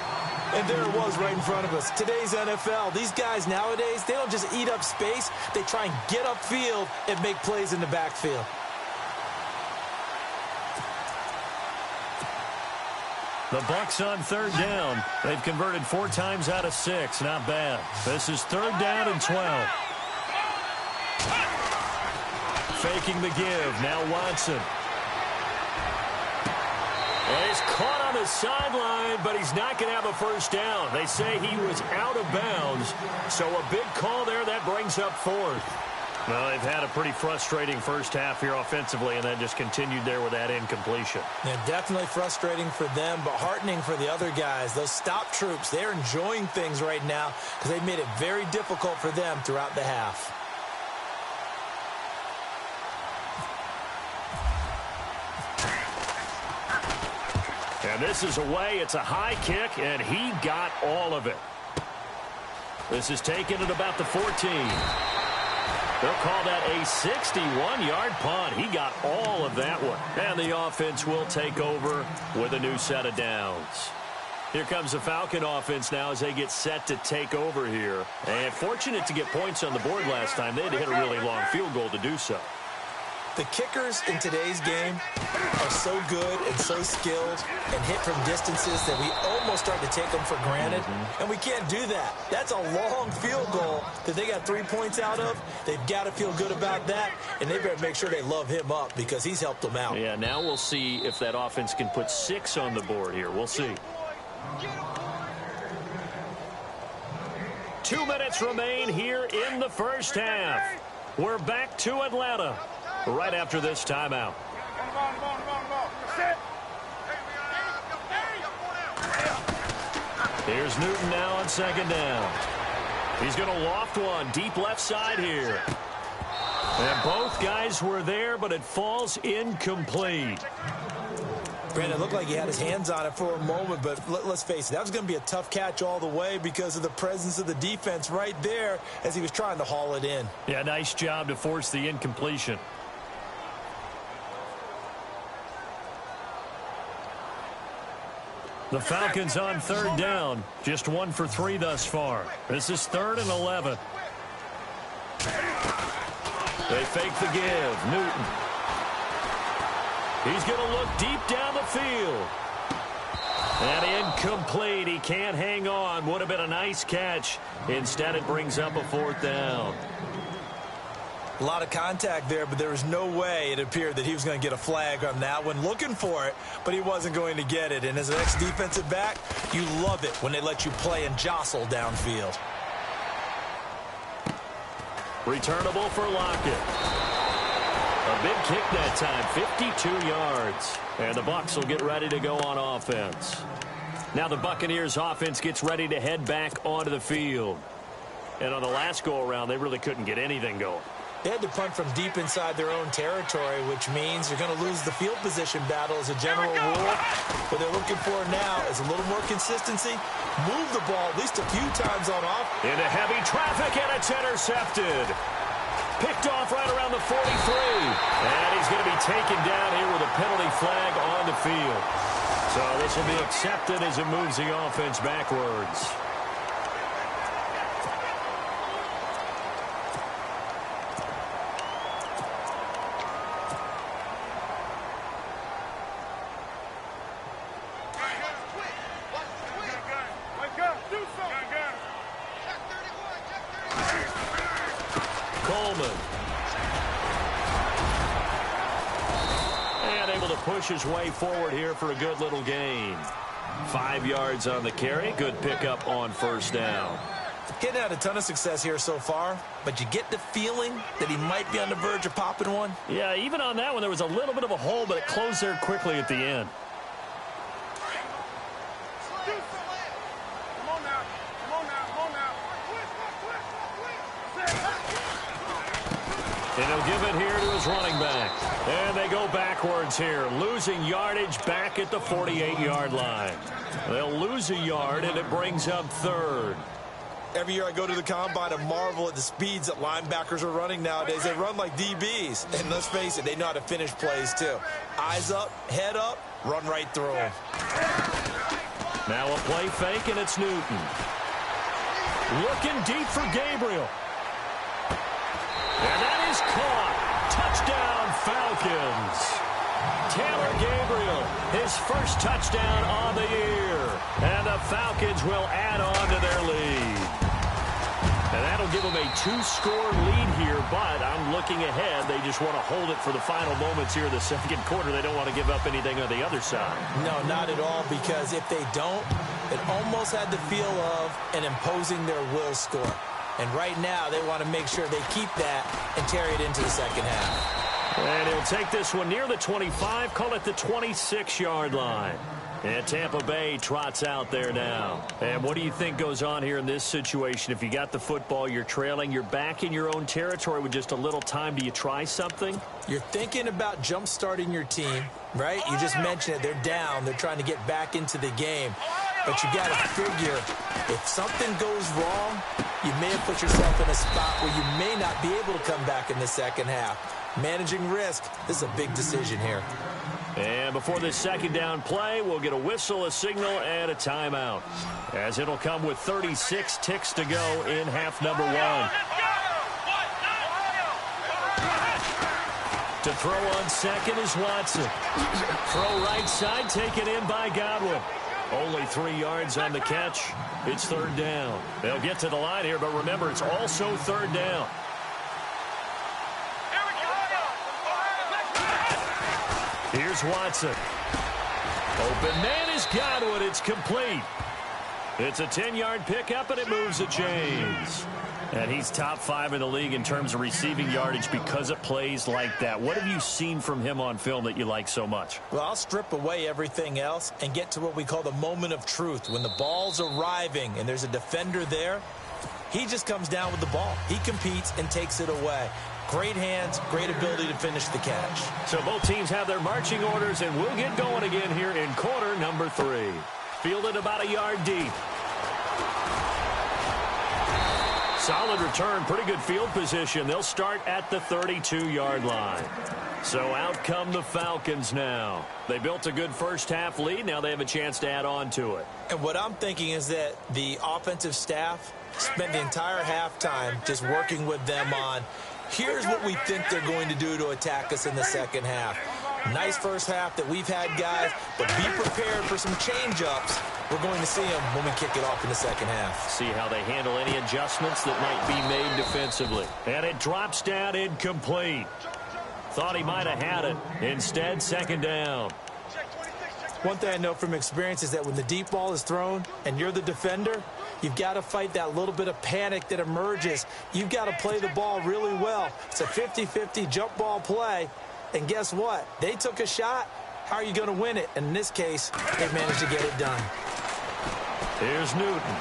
And there it was right in front of us. Today's NFL, these guys nowadays, they don't just eat up space. They try and get upfield and make plays in the backfield. The Bucs on 3rd down. They've converted 4 times out of 6. Not bad. This is 3rd down and 12. Faking the give. Now Watson. And he's caught on the sideline, but he's not going to have a 1st down. They say he was out of bounds. So a big call there. That brings up 4th. Well, they've had a pretty frustrating first half here offensively and then just continued there with that incompletion. Yeah, definitely frustrating for them, but heartening for the other guys. Those stop troops, they're enjoying things right now because they've made it very difficult for them throughout the half. And this is away. It's a high kick, and he got all of it. This is taken at about the 14. They'll call that a 61-yard punt. He got all of that one. And the offense will take over with a new set of downs. Here comes the Falcon offense now as they get set to take over here. And fortunate to get points on the board last time. They had to hit a really long field goal to do so. The kickers in today's game are so good and so skilled and hit from distances that we almost start to take them for granted. And we can't do that. That's a long field goal that they got 3 points out of. They've got to feel good about that, and they better make sure they love him up because he's helped them out. Yeah, now we'll see if that offense can put 6 on the board here. We'll see. 2 minutes remain here in the first half. We're back to Atlanta right after this timeout. Here's Newton now on second down. He's going to loft one deep left side here. And both guys were there, but it falls incomplete. Brandon, it looked like he had his hands on it for a moment, but let's face it, that was going to be a tough catch all the way because of the presence of the defense right there as he was trying to haul it in. Yeah, nice job to force the incompletion. The Falcons on third down. Just 1 for 3 thus far. This is 3rd and 11. They fake the give. Newton. He's going to look deep down the field. And incomplete. He can't hang on. Would have been a nice catch. Instead, it brings up a 4th down. A lot of contact there, but there was no way it appeared that he was going to get a flag on that one. Looking for it, but he wasn't going to get it. And as an ex-defensive back, you love it when they let you play and jostle downfield. Returnable for Lockett. A big kick that time, 52 yards. And the Bucs will get ready to go on offense. Now the Buccaneers offense gets ready to head back onto the field. And on the last go-around, they really couldn't get anything going. They had to punt from deep inside their own territory, which means you're going to lose the field position battle as a general rule. What they're looking for now is a little more consistency. Move the ball at least a few times on off. Into heavy traffic, and it's intercepted. Picked off right around the 43. And he's going to be taken down here with a penalty flag on the field. So this will be accepted as it moves the offense backwards. Push his way forward here for a good little gain. 5 yards on the carry. Good pickup on first down. Getting had a ton of success here so far, but you get the feeling that he might be on the verge of popping one. Yeah, even on that one, there was a little bit of a hole, but it closed there quickly at the end. And he'll give it here to his running back. And they go backwards here, losing yardage back at the 48-yard line. They'll lose a yard, and it brings up 3rd. Every year I go to the combine and marvel at the speeds that linebackers are running nowadays. They run like DBs. And let's face it, they know how to finish plays too. Eyes up, head up, run right through them. Now a play fake, and it's Newton. Looking deep for Gabriel. And that is caught. Touchdown, Falcons. Taylor Gabriel, his first touchdown on the year. And the Falcons will add on to their lead. And that'll give them a 2-score lead here, but I'm looking ahead. They just want to hold it for the final moments here in the second quarter. They don't want to give up anything on the other side. No, not at all, because if they don't, it almost had the feel of an imposing their will score. And right now, they want to make sure they keep that and carry it into the second half. And he'll take this one near the 25, call it the 26-yard line. And Tampa Bay trots out there now. And what do you think goes on here in this situation? If you got the football, you're trailing, you're back in your own territory with just a little time. Do you try something? You're thinking about jump-starting your team, right? You just mentioned it. They're down. They're trying to get back into the game. But you got to figure, if something goes wrong, you may have put yourself in a spot where you may not be able to come back in the second half. Managing risk, this is a big decision here. And before this second down play, we'll get a whistle, a signal, and a timeout, as it'll come with 36 ticks to go in half number 1. To throw on second is Watson. Throw right side, taken in by Godwin. Only 3 yards on the catch. It's third down. They'll get to the line here, but remember, it's also third down. Here's Watson. Open man is Godwin. It's complete. It's a 10-yard pickup, and it moves the chains. And he's top 5 in the league in terms of receiving yardage because of plays like that. What have you seen from him on film that you like so much? Well, I'll strip away everything else and get to what we call the moment of truth. When the ball's arriving and there's a defender there, he just comes down with the ball. He competes and takes it away. Great hands, great ability to finish the catch. So both teams have their marching orders, and we'll get going again here in quarter number 3. Fielded about a yard deep. Solid return, pretty good field position. They'll start at the 32-yard line. So out come the Falcons now. They built a good first-half lead. Now they have a chance to add on to it. And what I'm thinking is that the offensive staff spent the entire halftime just working with them on, here's what we think they're going to do to attack us in the second half. Nice first half that we've had, guys, but be prepared for some change-ups. We're going to see them when we kick it off in the second half. See how they handle any adjustments that might be made defensively. And it drops down incomplete. Thought he might have had it. Instead, second down. One thing I know from experience is that when the deep ball is thrown and you're the defender, you've got to fight that little bit of panic that emerges. You've got to play the ball really well. It's a 50-50 jump ball play. And guess what? They took a shot. How are you going to win it? And in this case, they've managed to get it done. Here's Newton.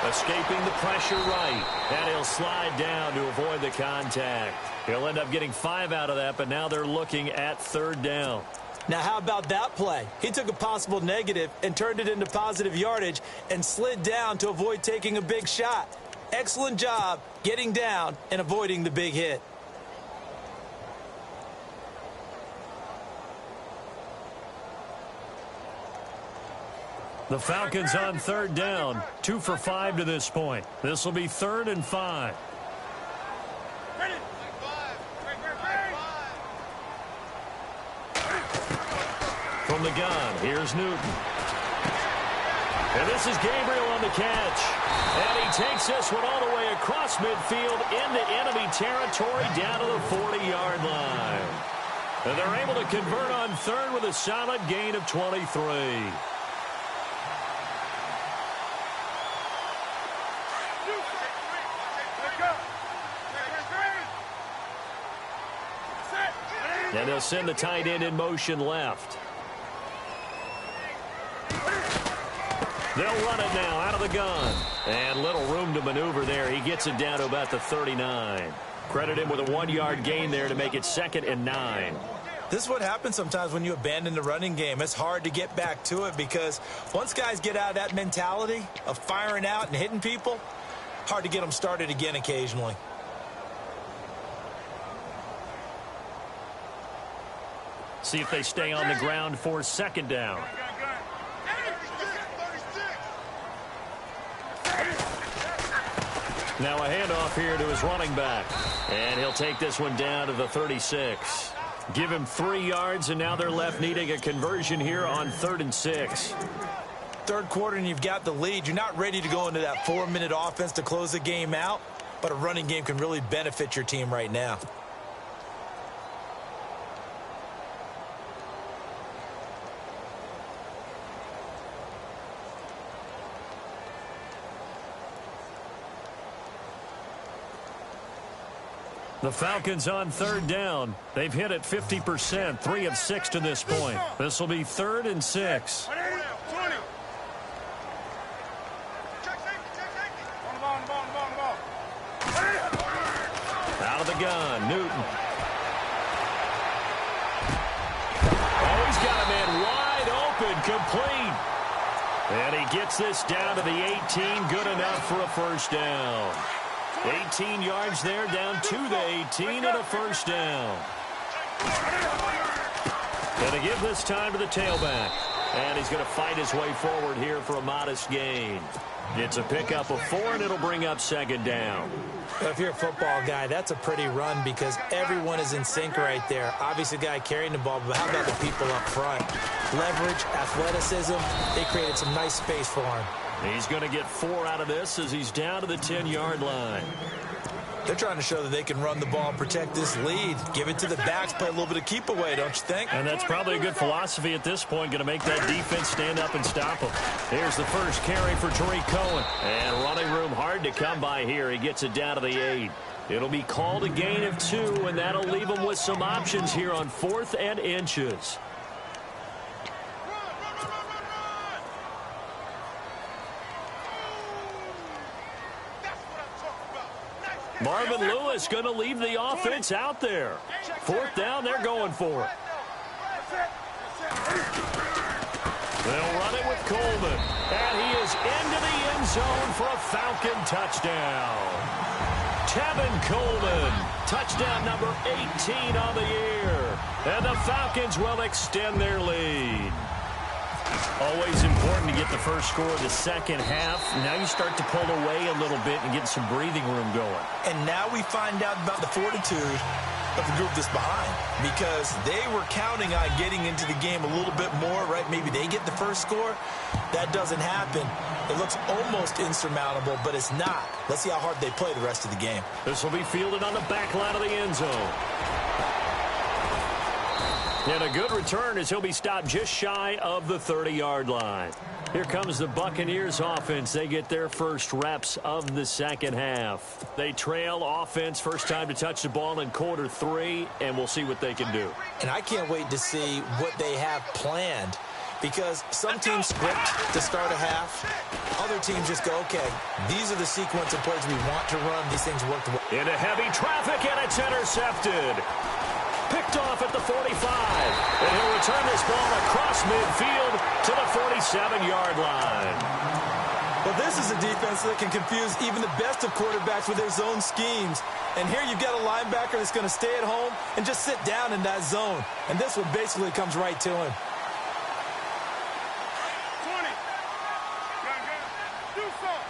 Escaping the pressure right. And he'll slide down to avoid the contact. He'll end up getting 5 out of that, but now they're looking at third down. Now, how about that play? He took a possible negative and turned it into positive yardage and slid down to avoid taking a big shot. Excellent job getting down and avoiding the big hit. The Falcons on third down, 2 for 5 to this point. This will be 3rd and 5. From the gun, here's Newton. And this is Gabriel on the catch. And he takes this one all the way across midfield into enemy territory down to the 40-yard line. And they're able to convert on third with a solid gain of 23. And they'll send the tight end in motion left. They'll run it now out of the gun. And little room to maneuver there. He gets it down to about the 39. Credit him with a 1-yard gain there to make it 2nd and 9. This is what happens sometimes when you abandon the running game. It's hard to get back to it because once guys get out of that mentality of firing out and hitting people, hard to get them started again occasionally. See if they stay on the ground for second down. Now a handoff here to his running back. And he'll take this one down to the 36. Give him 3 yards, and now they're left needing a conversion here on 3rd and 6. Third quarter, and you've got the lead. You're not ready to go into that 4-minute offense to close the game out, but a running game can really benefit your team right now. The Falcons on third down. They've hit it 50%, 3 of 6 to this point. This will be 3rd and 6. Out of the gun, Newton. Oh, he's got a man wide open, complete. And he gets this down to the 18, good enough for a first down. 18 yards there, down to the 18, and a first down. Going to give this time to the tailback. And he's going to fight his way forward here for a modest gain. It's a pickup of 4, and it'll bring up 2nd down. If you're a football guy, that's a pretty run because everyone is in sync right there. Obviously, the guy carrying the ball, but how about the people up front? Leverage, athleticism, they created some nice space for him. He's going to get 4 out of this as he's down to the 10-yard line. They're trying to show that they can run the ball and protect this lead. Give it to the backs, play a little bit of keep away, don't you think? And that's probably a good philosophy at this point, going to make that defense stand up and stop them. Here's the first carry for Tariq Cohen. And running room hard to come by here. He gets it down to the 8. It'll be called a gain of 2, and that'll leave him with some options here on 4th and inches. Marvin Lewis going to leave the offense out there. 4th down, they're going for it. They'll run it with Coleman. And he is into the end zone for a Falcon touchdown. Tevin Coleman, touchdown number 18 on the year. And the Falcons will extend their lead. Always important to get the first score of the second half. Now you start to pull away a little bit and get some breathing room going. And now we find out about the fortitude of the group that's behind because they were counting on getting into the game a little bit more, right? Maybe they get the first score. That doesn't happen. It looks almost insurmountable, but it's not. Let's see how hard they play the rest of the game. This will be fielded on the back line of the end zone. And a good return as he'll be stopped just shy of the 30-yard line. Here comes the Buccaneers offense. They get their first reps of the second half. They trail offense first time to touch the ball in quarter 3, and we'll see what they can do. And I can't wait to see what they have planned because some teams script to start a half. Other teams just go, okay, these are the sequence of plays we want to run. These things work. Into heavy traffic, and it's intercepted. Picked off at the 45. And he'll return this ball across midfield to the 47-yard line. Well, this is a defense that can confuse even the best of quarterbacks with their zone schemes. And here you've got a linebacker that's going to stay at home and just sit down in that zone. And this one basically comes right to him. 20. Do something.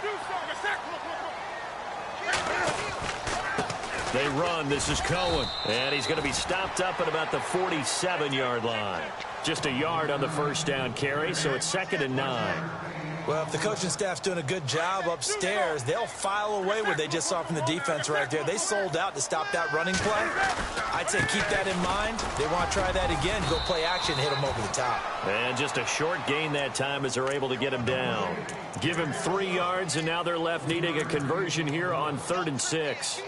They run. This is Cohen. And he's going to be stopped up at about the 47-yard line. Just a yard on the first down carry, so it's 2nd and 9. Well, if the coaching staff's doing a good job upstairs, they'll file away what they just saw from the defense right there. They sold out to stop that running play. I'd say keep that in mind. They want to try that again. Go play action, hit them over the top. And just a short gain that time as they're able to get him down. Give him 3 yards, and now they're left needing a conversion here on 3rd and 6.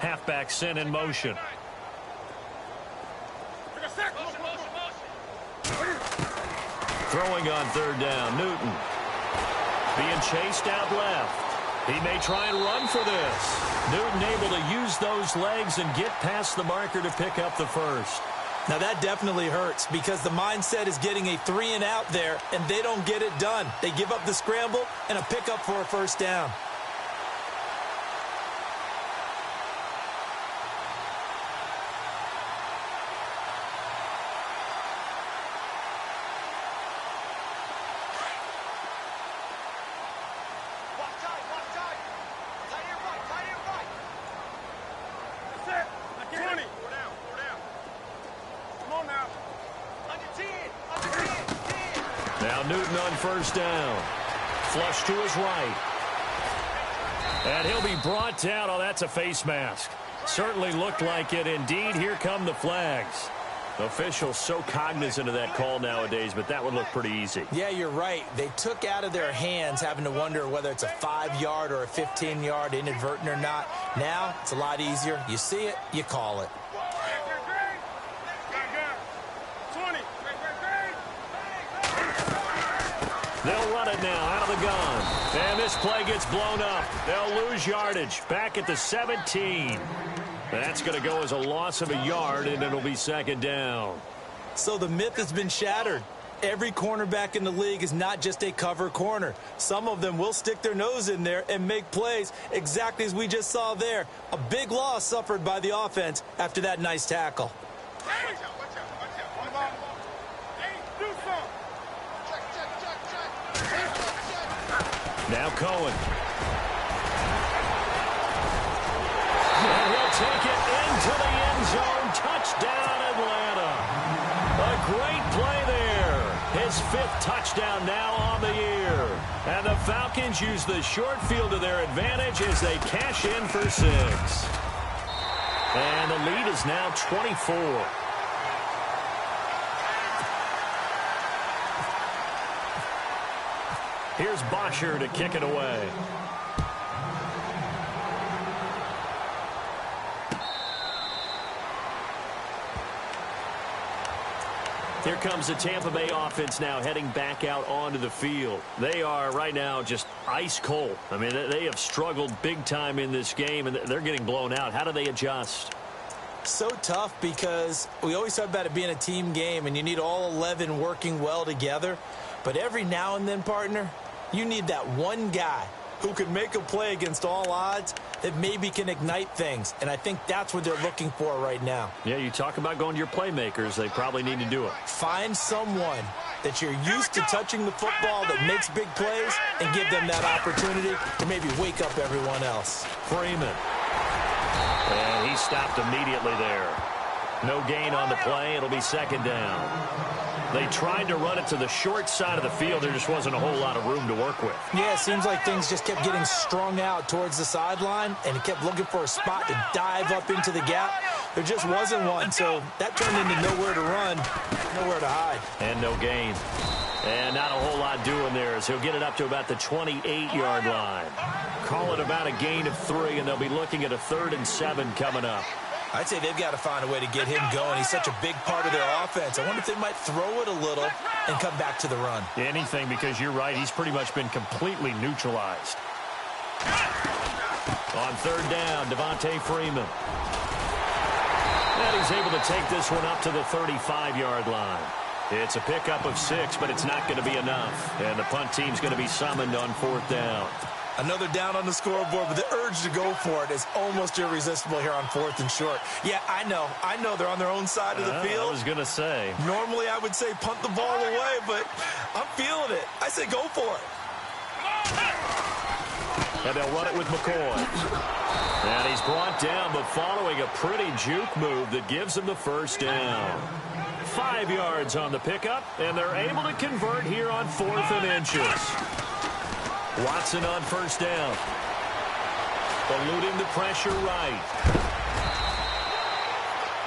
Halfback sent in motion. Throwing on 3rd down, Newton. Being chased out left. He may try and run for this. Newton able to use those legs and get past the marker to pick up the first. Now that definitely hurts because the mindset is getting a 3 and out there, and they don't get it done. They give up the scramble and a pickup for a first down. Newton on first down. Flush to his right. And he'll be brought down. Oh, that's a face mask. Certainly looked like it. Indeed, here come the flags. Officials so cognizant of that call nowadays, but that would look pretty easy. Yeah, you're right. They took out of their hands having to wonder whether it's a 5-yard or a 15-yard inadvertent or not. Now, it's a lot easier. You see it, you call it. They'll run it now out of the gun. And this play gets blown up. They'll lose yardage. Back at the 17. That's going to go as a loss of a yard, and it'll be second down. So the myth has been shattered. Every cornerback in the league is not just a cover corner. Some of them will stick their nose in there and make plays exactly as we just saw there. A big loss suffered by the offense after that nice tackle. Now Cohen. And he'll take it into the end zone. Touchdown, Atlanta. A great play there. His 5th touchdown now on the year. And the Falcons use the short field to their advantage as they cash in for 6. And the lead is now 24. Here's Bosher to kick it away. Here comes the Tampa Bay offense now heading back out onto the field. They are right now just ice cold. I mean, they have struggled big time in this game, and they're getting blown out. How do they adjust? So tough because we always talk about it being a team game, and you need all 11 working well together. But every now and then, partner, you need that one guy who can make a play against all odds that maybe can ignite things. And I think that's what they're looking for right now. Yeah, you talk about going to your playmakers. They probably need to do it. Find someone that you're used to touching the football that makes big plays and give them that opportunity to maybe wake up everyone else. Freeman. And he stopped immediately there. No gain on the play. It'll be second down. They tried to run it to the short side of the field. There just wasn't a whole lot of room to work with. Yeah, it seems like things just kept getting strung out towards the sideline, and he kept looking for a spot to dive up into the gap. There just wasn't one, so that turned into nowhere to run, nowhere to hide. And no gain. And not a whole lot doing there as he'll get it up to about the 28-yard line. Call it about a gain of 3, and they'll be looking at a 3rd and 7 coming up. I'd say they've got to find a way to get him going. He's such a big part of their offense. I wonder if they might throw it a little and come back to the run. Anything, because you're right. He's pretty much been completely neutralized. On 3rd down, Devontae Freeman. And he's able to take this one up to the 35-yard line. It's a pickup of 6, but it's not going to be enough. And the punt team's going to be summoned on 4th down. Another down on the scoreboard, but the urge to go for it is almost irresistible here on 4th and short. Yeah, I know they're on their own side of the field. I was going to say. Normally I would say punt the ball away, but I'm feeling it. I say go for it. And they'll run it with McCoy. And he's brought down, but following a pretty juke move that gives him the 1st down. 5 yards on the pickup, and they're able to convert here on 4th and inches. Watson on 1st down. Eluding the pressure right.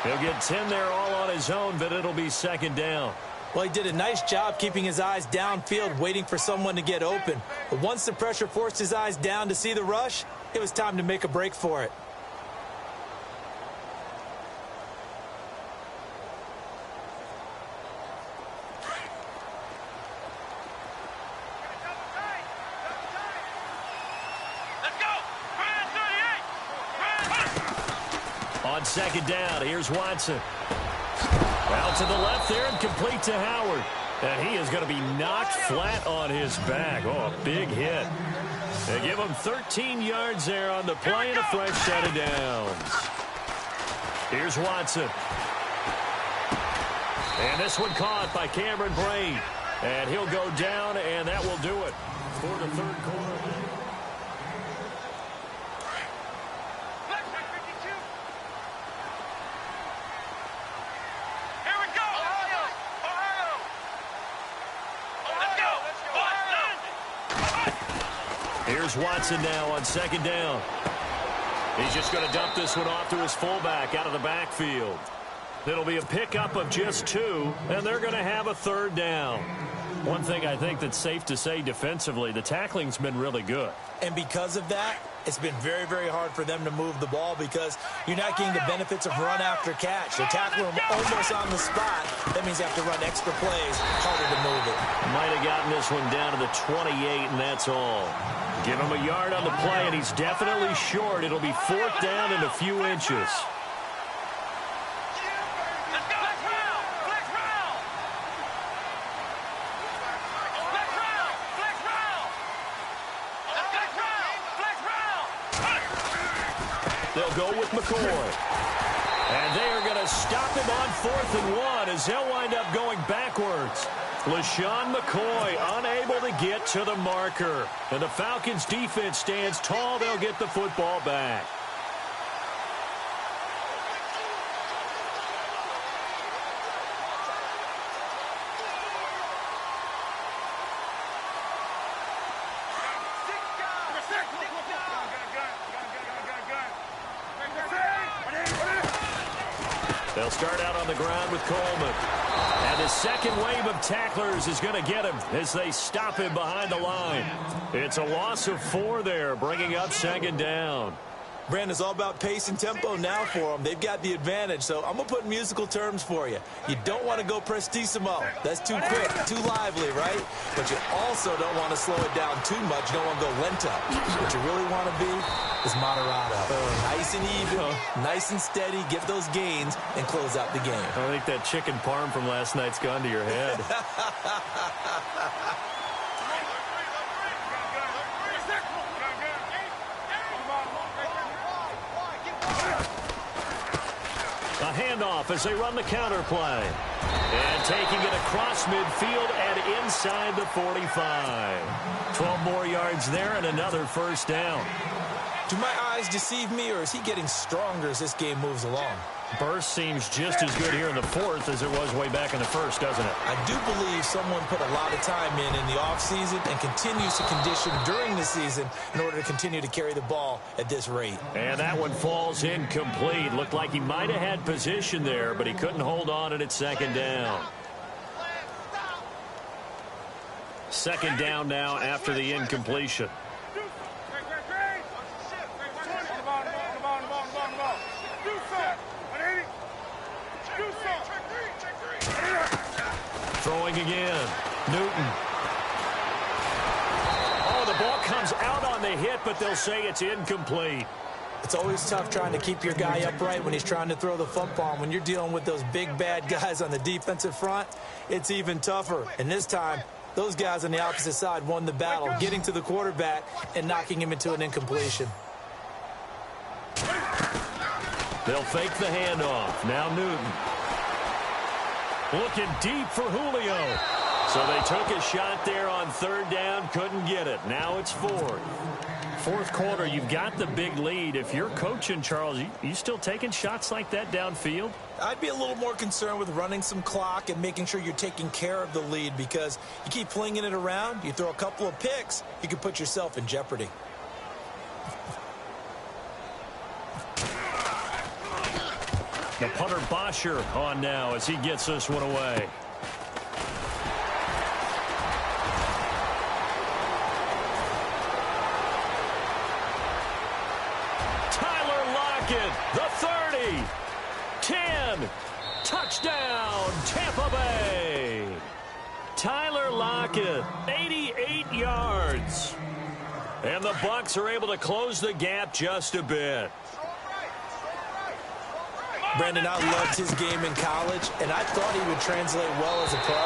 He'll get 10 there all on his own, but it'll be 2nd down. Well, he did a nice job keeping his eyes downfield, waiting for someone to get open. But once the pressure forced his eyes down to see the rush, it was time to make a break for it. On 2nd down, here's Watson. Out to the left there and complete to Howard. And he is going to be knocked flat on his back. Oh, a big hit. They give him 13 yards there on the play and a fresh set of downs. Here's Watson. And this one caught by Cameron Braid. And he'll go down, and that will do it for the 3rd quarter. Let's go! Here's Watson now on second down. He's just going to dump this one off to his fullback out of the backfield. It'll be a pickup of just 2, and they're going to have a third down. One thing I think that's safe to say defensively, the tackling's been really good. And because of that, it's been very, very hard for them to move the ball because you're not getting the benefits of run after catch. They're tackling them almost on the spot. That means you have to run extra plays, harder to move it. Might have gotten this one down to the 28, and that's all. Give him a yard on the play, and he's definitely short. It'll be 4th down and a few inches. They'll go with McCoy. And they are going to stop him on 4th and 1 as they'll wind up going backwards. LaShawn McCoy unable to get to the marker. And the Falcons defense stands tall. They'll get the football back. They'll start out on the ground with Coleman. And his second wave of tacklers is going to get him as they stop him behind the line. It's a loss of 4 there, bringing up second down. Brandon, it's all about pace and tempo now for them. They've got the advantage, so I'm going to put musical terms for you. You don't want to go prestissimo. That's too quick, too lively, right? But you also don't want to slow it down too much. You don't want to go lento. What you really want to be is moderato. Nice and even, nice and steady, get those gains, and close out the game. I think that chicken parm from last night's gone to your head. A handoff as they run the counter play. And taking it across midfield and inside the 45. 12 more yards there and another first down. Do my eyes deceive me, or is he getting stronger as this game moves along? Burst seems just as good here in the 4th as it was way back in the 1st, doesn't it? I do believe someone put a lot of time in the offseason and continues to condition during the season in order to continue to carry the ball at this rate. And that one falls incomplete. Looked like he might have had position there, but he couldn't hold on at second down. Second down now after the incompletion. Throwing again. Newton. Oh, the ball comes out on the hit, but they'll say it's incomplete. It's always tough trying to keep your guy upright when he's trying to throw the football. When you're dealing with those big, bad guys on the defensive front, it's even tougher. And this time, those guys on the opposite side won the battle, getting to the quarterback and knocking him into an incompletion. They'll fake the handoff. Now Newton. Looking deep for Julio. So they took a shot there on 3rd down, couldn't get it. Now it's 4th. 4th quarter, you've got the big lead. If you're coaching, Charles, you still taking shots like that downfield? I'd be a little more concerned with running some clock and making sure you're taking care of the lead, because you keep flinging it around, you throw a couple of picks, you can put yourself in jeopardy. The punter Bosher on now as he gets this one away. Tyler Lockett, the 30, 10, touchdown, Tampa Bay. Tyler Lockett, 88 yards. And the Bucs are able to close the gap just a bit. Brandon, I loved his game in college, and I thought he would translate well as a pro.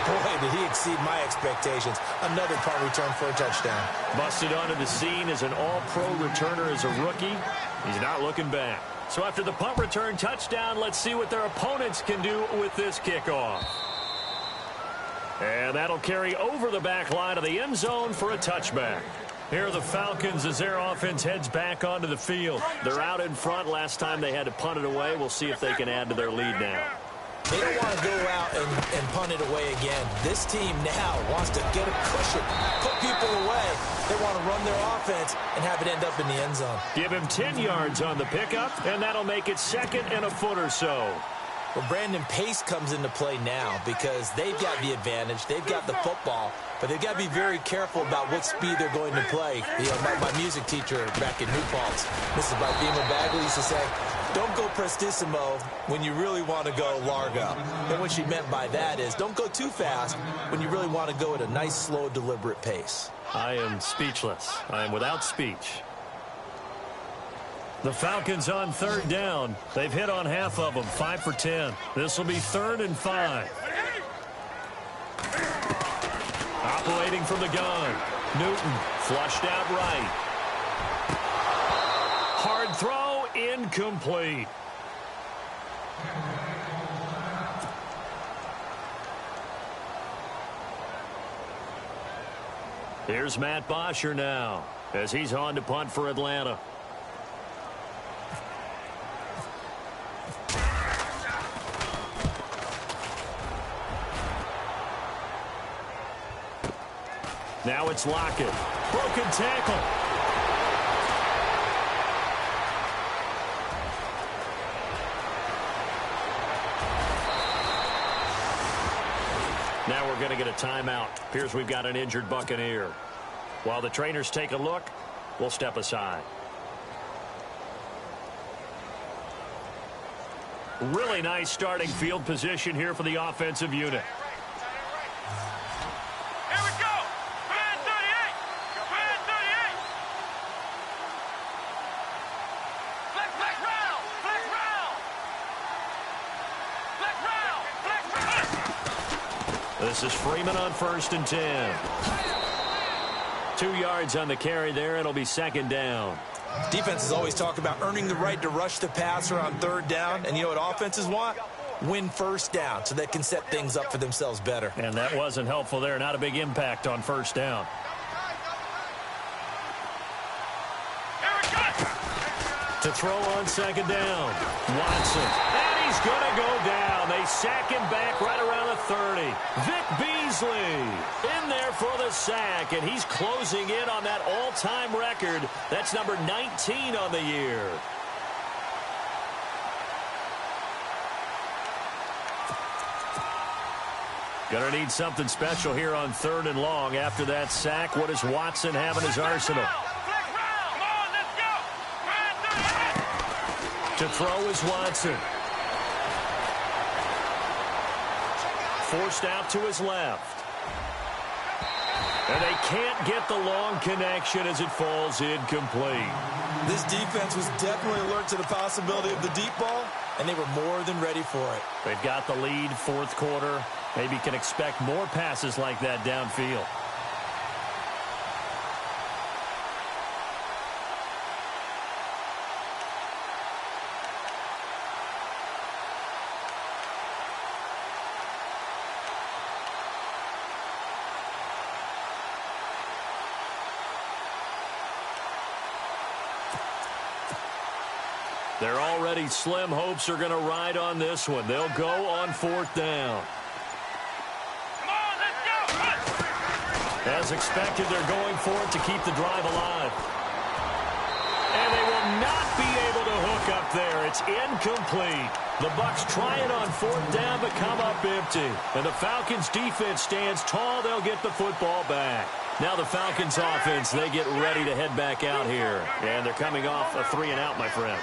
Boy, did he exceed my expectations. Another punt return for a touchdown. Busted onto the scene as an all-pro returner as a rookie. He's not looking back. So after the punt return touchdown, let's see what their opponents can do with this kickoff. And that'll carry over the back line of the end zone for a touchback. Here are the Falcons as their offense heads back onto the field. They're out in front. Last time they had to punt it away. We'll see if they can add to their lead now. They don't want to go out and punt it away again. This team now wants to get a cushion, put people away. They want to run their offense and have it end up in the end zone. Give him 10 yards on the pickup, and that'll make it 2nd and a foot or so. Well, Brandon, pace comes into play now because they've got the advantage. They've got the football, but they've got to be very careful about what speed they're going to play. You know, my music teacher back in New Paltz, Mrs. Bifema Bagley, used to say, don't go prestissimo when you really want to go largo. And what she meant by that is don't go too fast when you really want to go at a nice, slow, deliberate pace. I am speechless. I am without speech. The Falcons on 3rd down. They've hit on half of them, 5 for 10. This will be 3rd and 5. Operating from the gun. Newton flushed out right. Hard throw, incomplete. Here's Matt Bosher now as he's on to punt for Atlanta. Now it's Lockett. Broken tackle. Now we're going to get a timeout. Appears we've got an injured Buccaneer. While the trainers take a look, we'll step aside. Really nice starting field position here for the offensive unit. This is Freeman on 1st and 10. 2 yards on the carry there. It'll be 2nd down. Defenses always talk about earning the right to rush the passer on 3rd down. And you know what offenses want? Win 1st down so they can set things up for themselves better. And that wasn't helpful there. Not a big impact on 1st down. To throw on 2nd down. Watson. And he's going to go down. They sack him back right around the 30. Vic Beasley in there for the sack, and he's closing in on that all-time record. That's number 19 on the year. Gonna need something special here on 3rd and long. After that sack, what does Watson have in his arsenal? To throw is Watson. Forced out to his left. And they can't get the long connection as it falls incomplete. This defense was definitely alert to the possibility of the deep ball, and they were more than ready for it. They've got the lead, 4th quarter. Maybe can expect more passes like that downfield. They're already slim hopes are going to ride on this one. They'll go on 4th down. Come on, let's go! As expected, they're going for it to keep the drive alive. And they will not be able to hook up there. It's incomplete. The Bucs try it on 4th down, but come up empty. And the Falcons defense stands tall. They'll get the football back. Now the Falcons offense, they get ready to head back out here. And they're coming off a 3-and-out, my friend.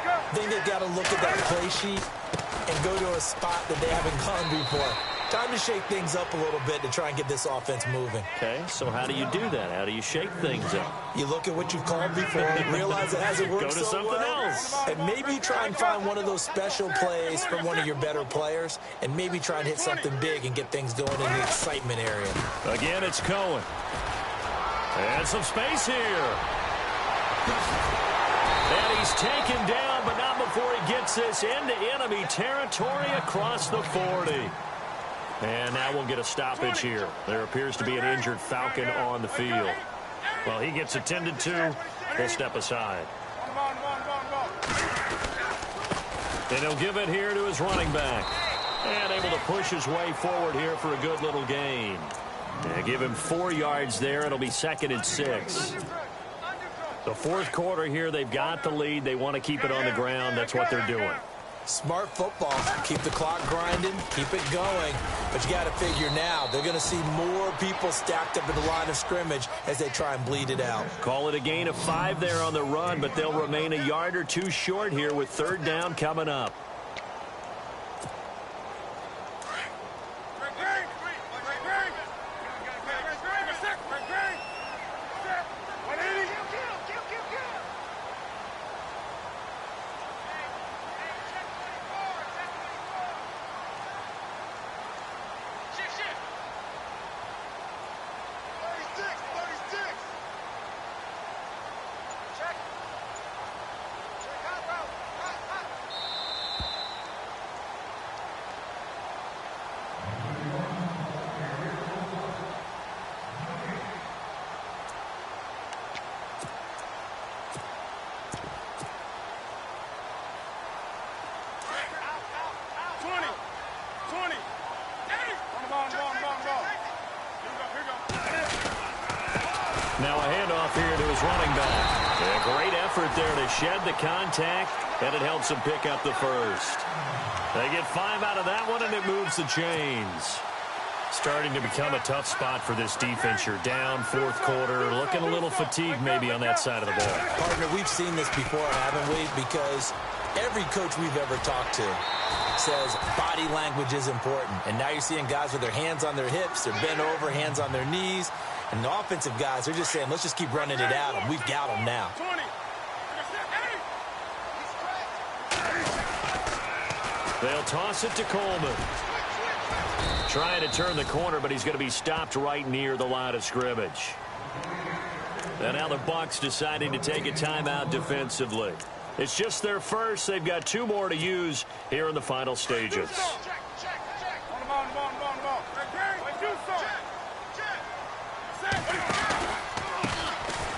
I think they've got to look at that play sheet and go to a spot that they haven't gone before. Time to shake things up a little bit to try and get this offense moving. Okay, so how do you do that? How do you shake things up? You look at what you've called before and realize it hasn't worked Go to so something well. else. And maybe try and find one of those special plays from one of your better players and maybe try and hit something big and get things going in the excitement area. Again, it's Cohen. And some space here. And he's taken down, but not before he gets this into enemy territory across the 40. And now we'll get a stoppage here. There appears to be an injured Falcon on the field. Well, he gets attended to. He'll step aside. And he'll give it here to his running back. And able to push his way forward here for a good little gain. Give him 4 yards there. It'll be 2nd and 6. The fourth quarter here, they've got the lead. They want to keep it on the ground. That's what they're doing. Smart football. Keep the clock grinding. Keep it going. But you got to figure now, they're going to see more people stacked up in the line of scrimmage as they try and bleed it out. Call it a gain of 5 there on the run, but they'll remain a yard or 2 short here with 3rd down coming up. Now a handoff here to his running back. A great effort there to shed the contact, and it helps him pick up the first. They get 5 out of that one, and it moves the chains. Starting to become a tough spot for this defense. You're down, fourth quarter, looking a little fatigued maybe on that side of the ball. Partner, we've seen this before, haven't we? Because every coach we've ever talked to says body language is important. And now you're seeing guys with their hands on their hips, they're bent over, hands on their knees. And the offensive guys, they're just saying, let's just keep running it at them. We've got them now. They'll toss it to Coleman. Trying to turn the corner, but he's going to be stopped right near the line of scrimmage. And now the Bucs deciding to take a timeout defensively. It's just their first. They've got 2 more to use here in the final stages.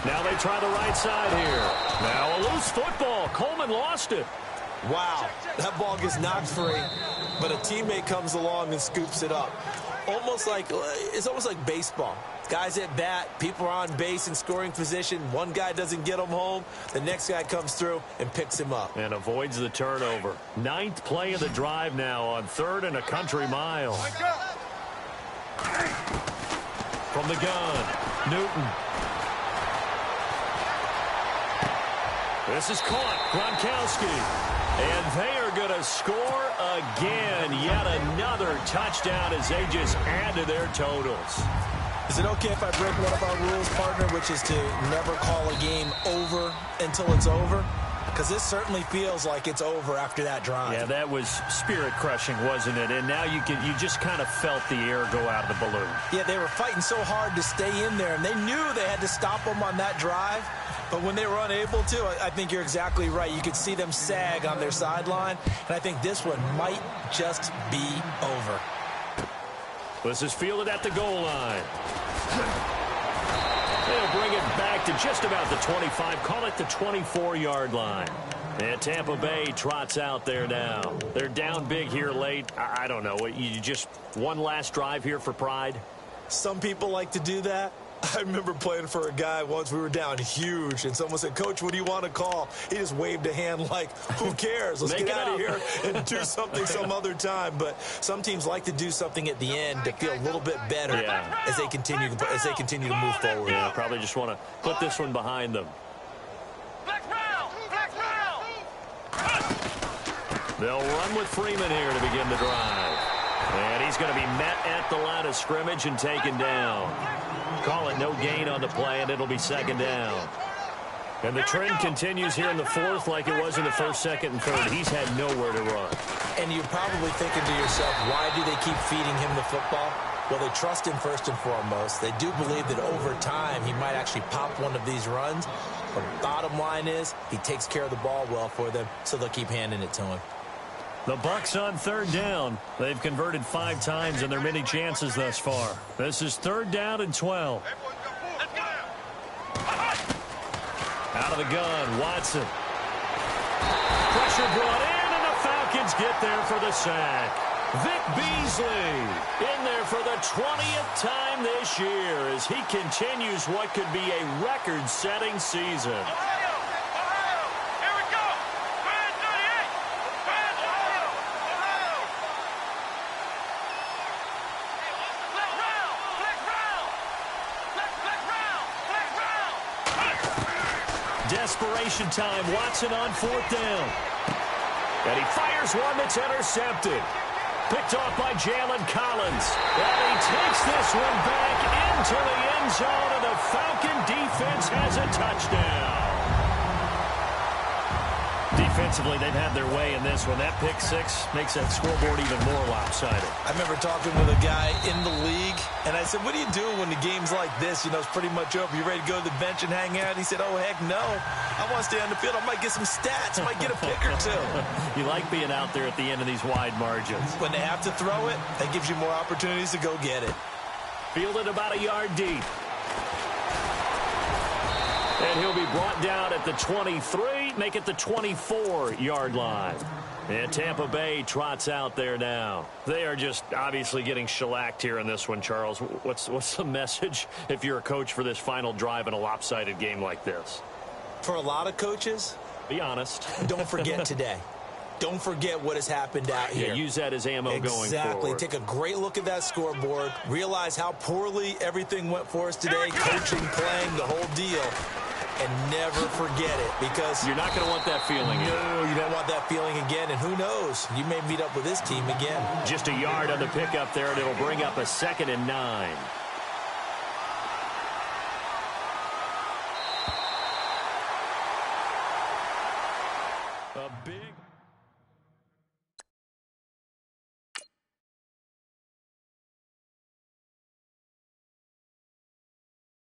Now they try the right side here. Now a loose football. Coleman lost it. Wow, that ball gets knocked free, but a teammate comes along and scoops it up. It's almost like baseball. Guys at bat, people are on base in scoring position. One guy doesn't get him home. The next guy comes through and picks him up. And avoids the turnover. 9th play of the drive now on 3rd and a country mile. From the gun, Newton. This is caught. Gronkowski. And they are going to score again. Yet another touchdown as they just add to their totals. Is it okay if I break one of our rules, partner, which is to never call a game over until it's over? Because this certainly feels like it's over after that drive. Yeah, that was spirit-crushing, wasn't it? And now you just kind of felt the air go out of the balloon. Yeah, they were fighting so hard to stay in there, and they knew they had to stop them on that drive. But when they were unable to, I think you're exactly right. You could see them sag on their sideline, and I think this one might just be over. This is fielded at the goal line. They'll bring it back to just about the 25. Call it the 24-yard line. And Tampa Bay trots out there now. They're down big here late. I don't know. You just one last drive here for pride? Some people like to do that. I remember playing for a guy once. We were down huge, and someone said, "Coach, what do you want to call?" He just waved a hand like, who cares? Let's get out of here and do something some other time. But some teams like to do something at the end to feel a little bit better as they continue to move forward. Yeah, probably just want to put this one behind them. They'll run with Freeman here to begin the drive. And he's going to be met at the line of scrimmage and taken down. Call it no gain on the play, and it'll be 2nd down. And the trend continues here in the 4th like it was in the 1st, 2nd, and 3rd. He's had nowhere to run. And you're probably thinking to yourself, why do they keep feeding him the football? Well, they trust him first and foremost. They do believe that over time he might actually pop one of these runs. But bottom line is he takes care of the ball well for them, so they'll keep handing it to him. The Bucs on 3rd down. They've converted 5 times in their many chances thus far. This is 3rd down and 12. Out of the gun, Watson. Pressure brought in, and the Falcons get there for the sack. Vic Beasley in there for the 20th time this year as he continues what could be a record-setting season. Ohio! Ohio! Here we go! Grand 38! Grand Ohio! Ohio! Flick round! Flick round! Flick round! Flick round! Desperation time. Watson on 4th down. And he fires one that's intercepted. Picked off by Jalen Collins. And he takes this one back into the end zone, and the Falcon defense has a touchdown. Defensively, they've had their way in this one. That pick six makes that scoreboard even more lopsided. I remember talking with a guy in the league, and I said, what do you do when the game's like this? You know, it's pretty much over. You ready to go to the bench and hang out? He said, oh, heck no. I want to stay on the field. I might get some stats. I might get a pick or two. You like being out there at the end of these wide margins. When they have to throw it, that gives you more opportunities to go get it. Fielded about a yard deep. And he'll be brought down at the 23, make it the 24-yard line. And Tampa Bay trots out there now. They are just obviously getting shellacked here in this one, Charles. What's the message if you're a coach for this final drive in a lopsided game like this? For a lot of coaches, be honest. Don't forget today. Don't forget what has happened out here. Yeah, use that as ammo going forward. Exactly. Take a great look at that scoreboard. Realize how poorly everything went for us today. Coaching, playing, the whole deal. And never forget it, because you're not going to want that feeling again. No, you don't want that feeling again. And who knows? You may meet up with this team again. Just a yard on the pickup there, and it'll bring up a 2nd and 9. A big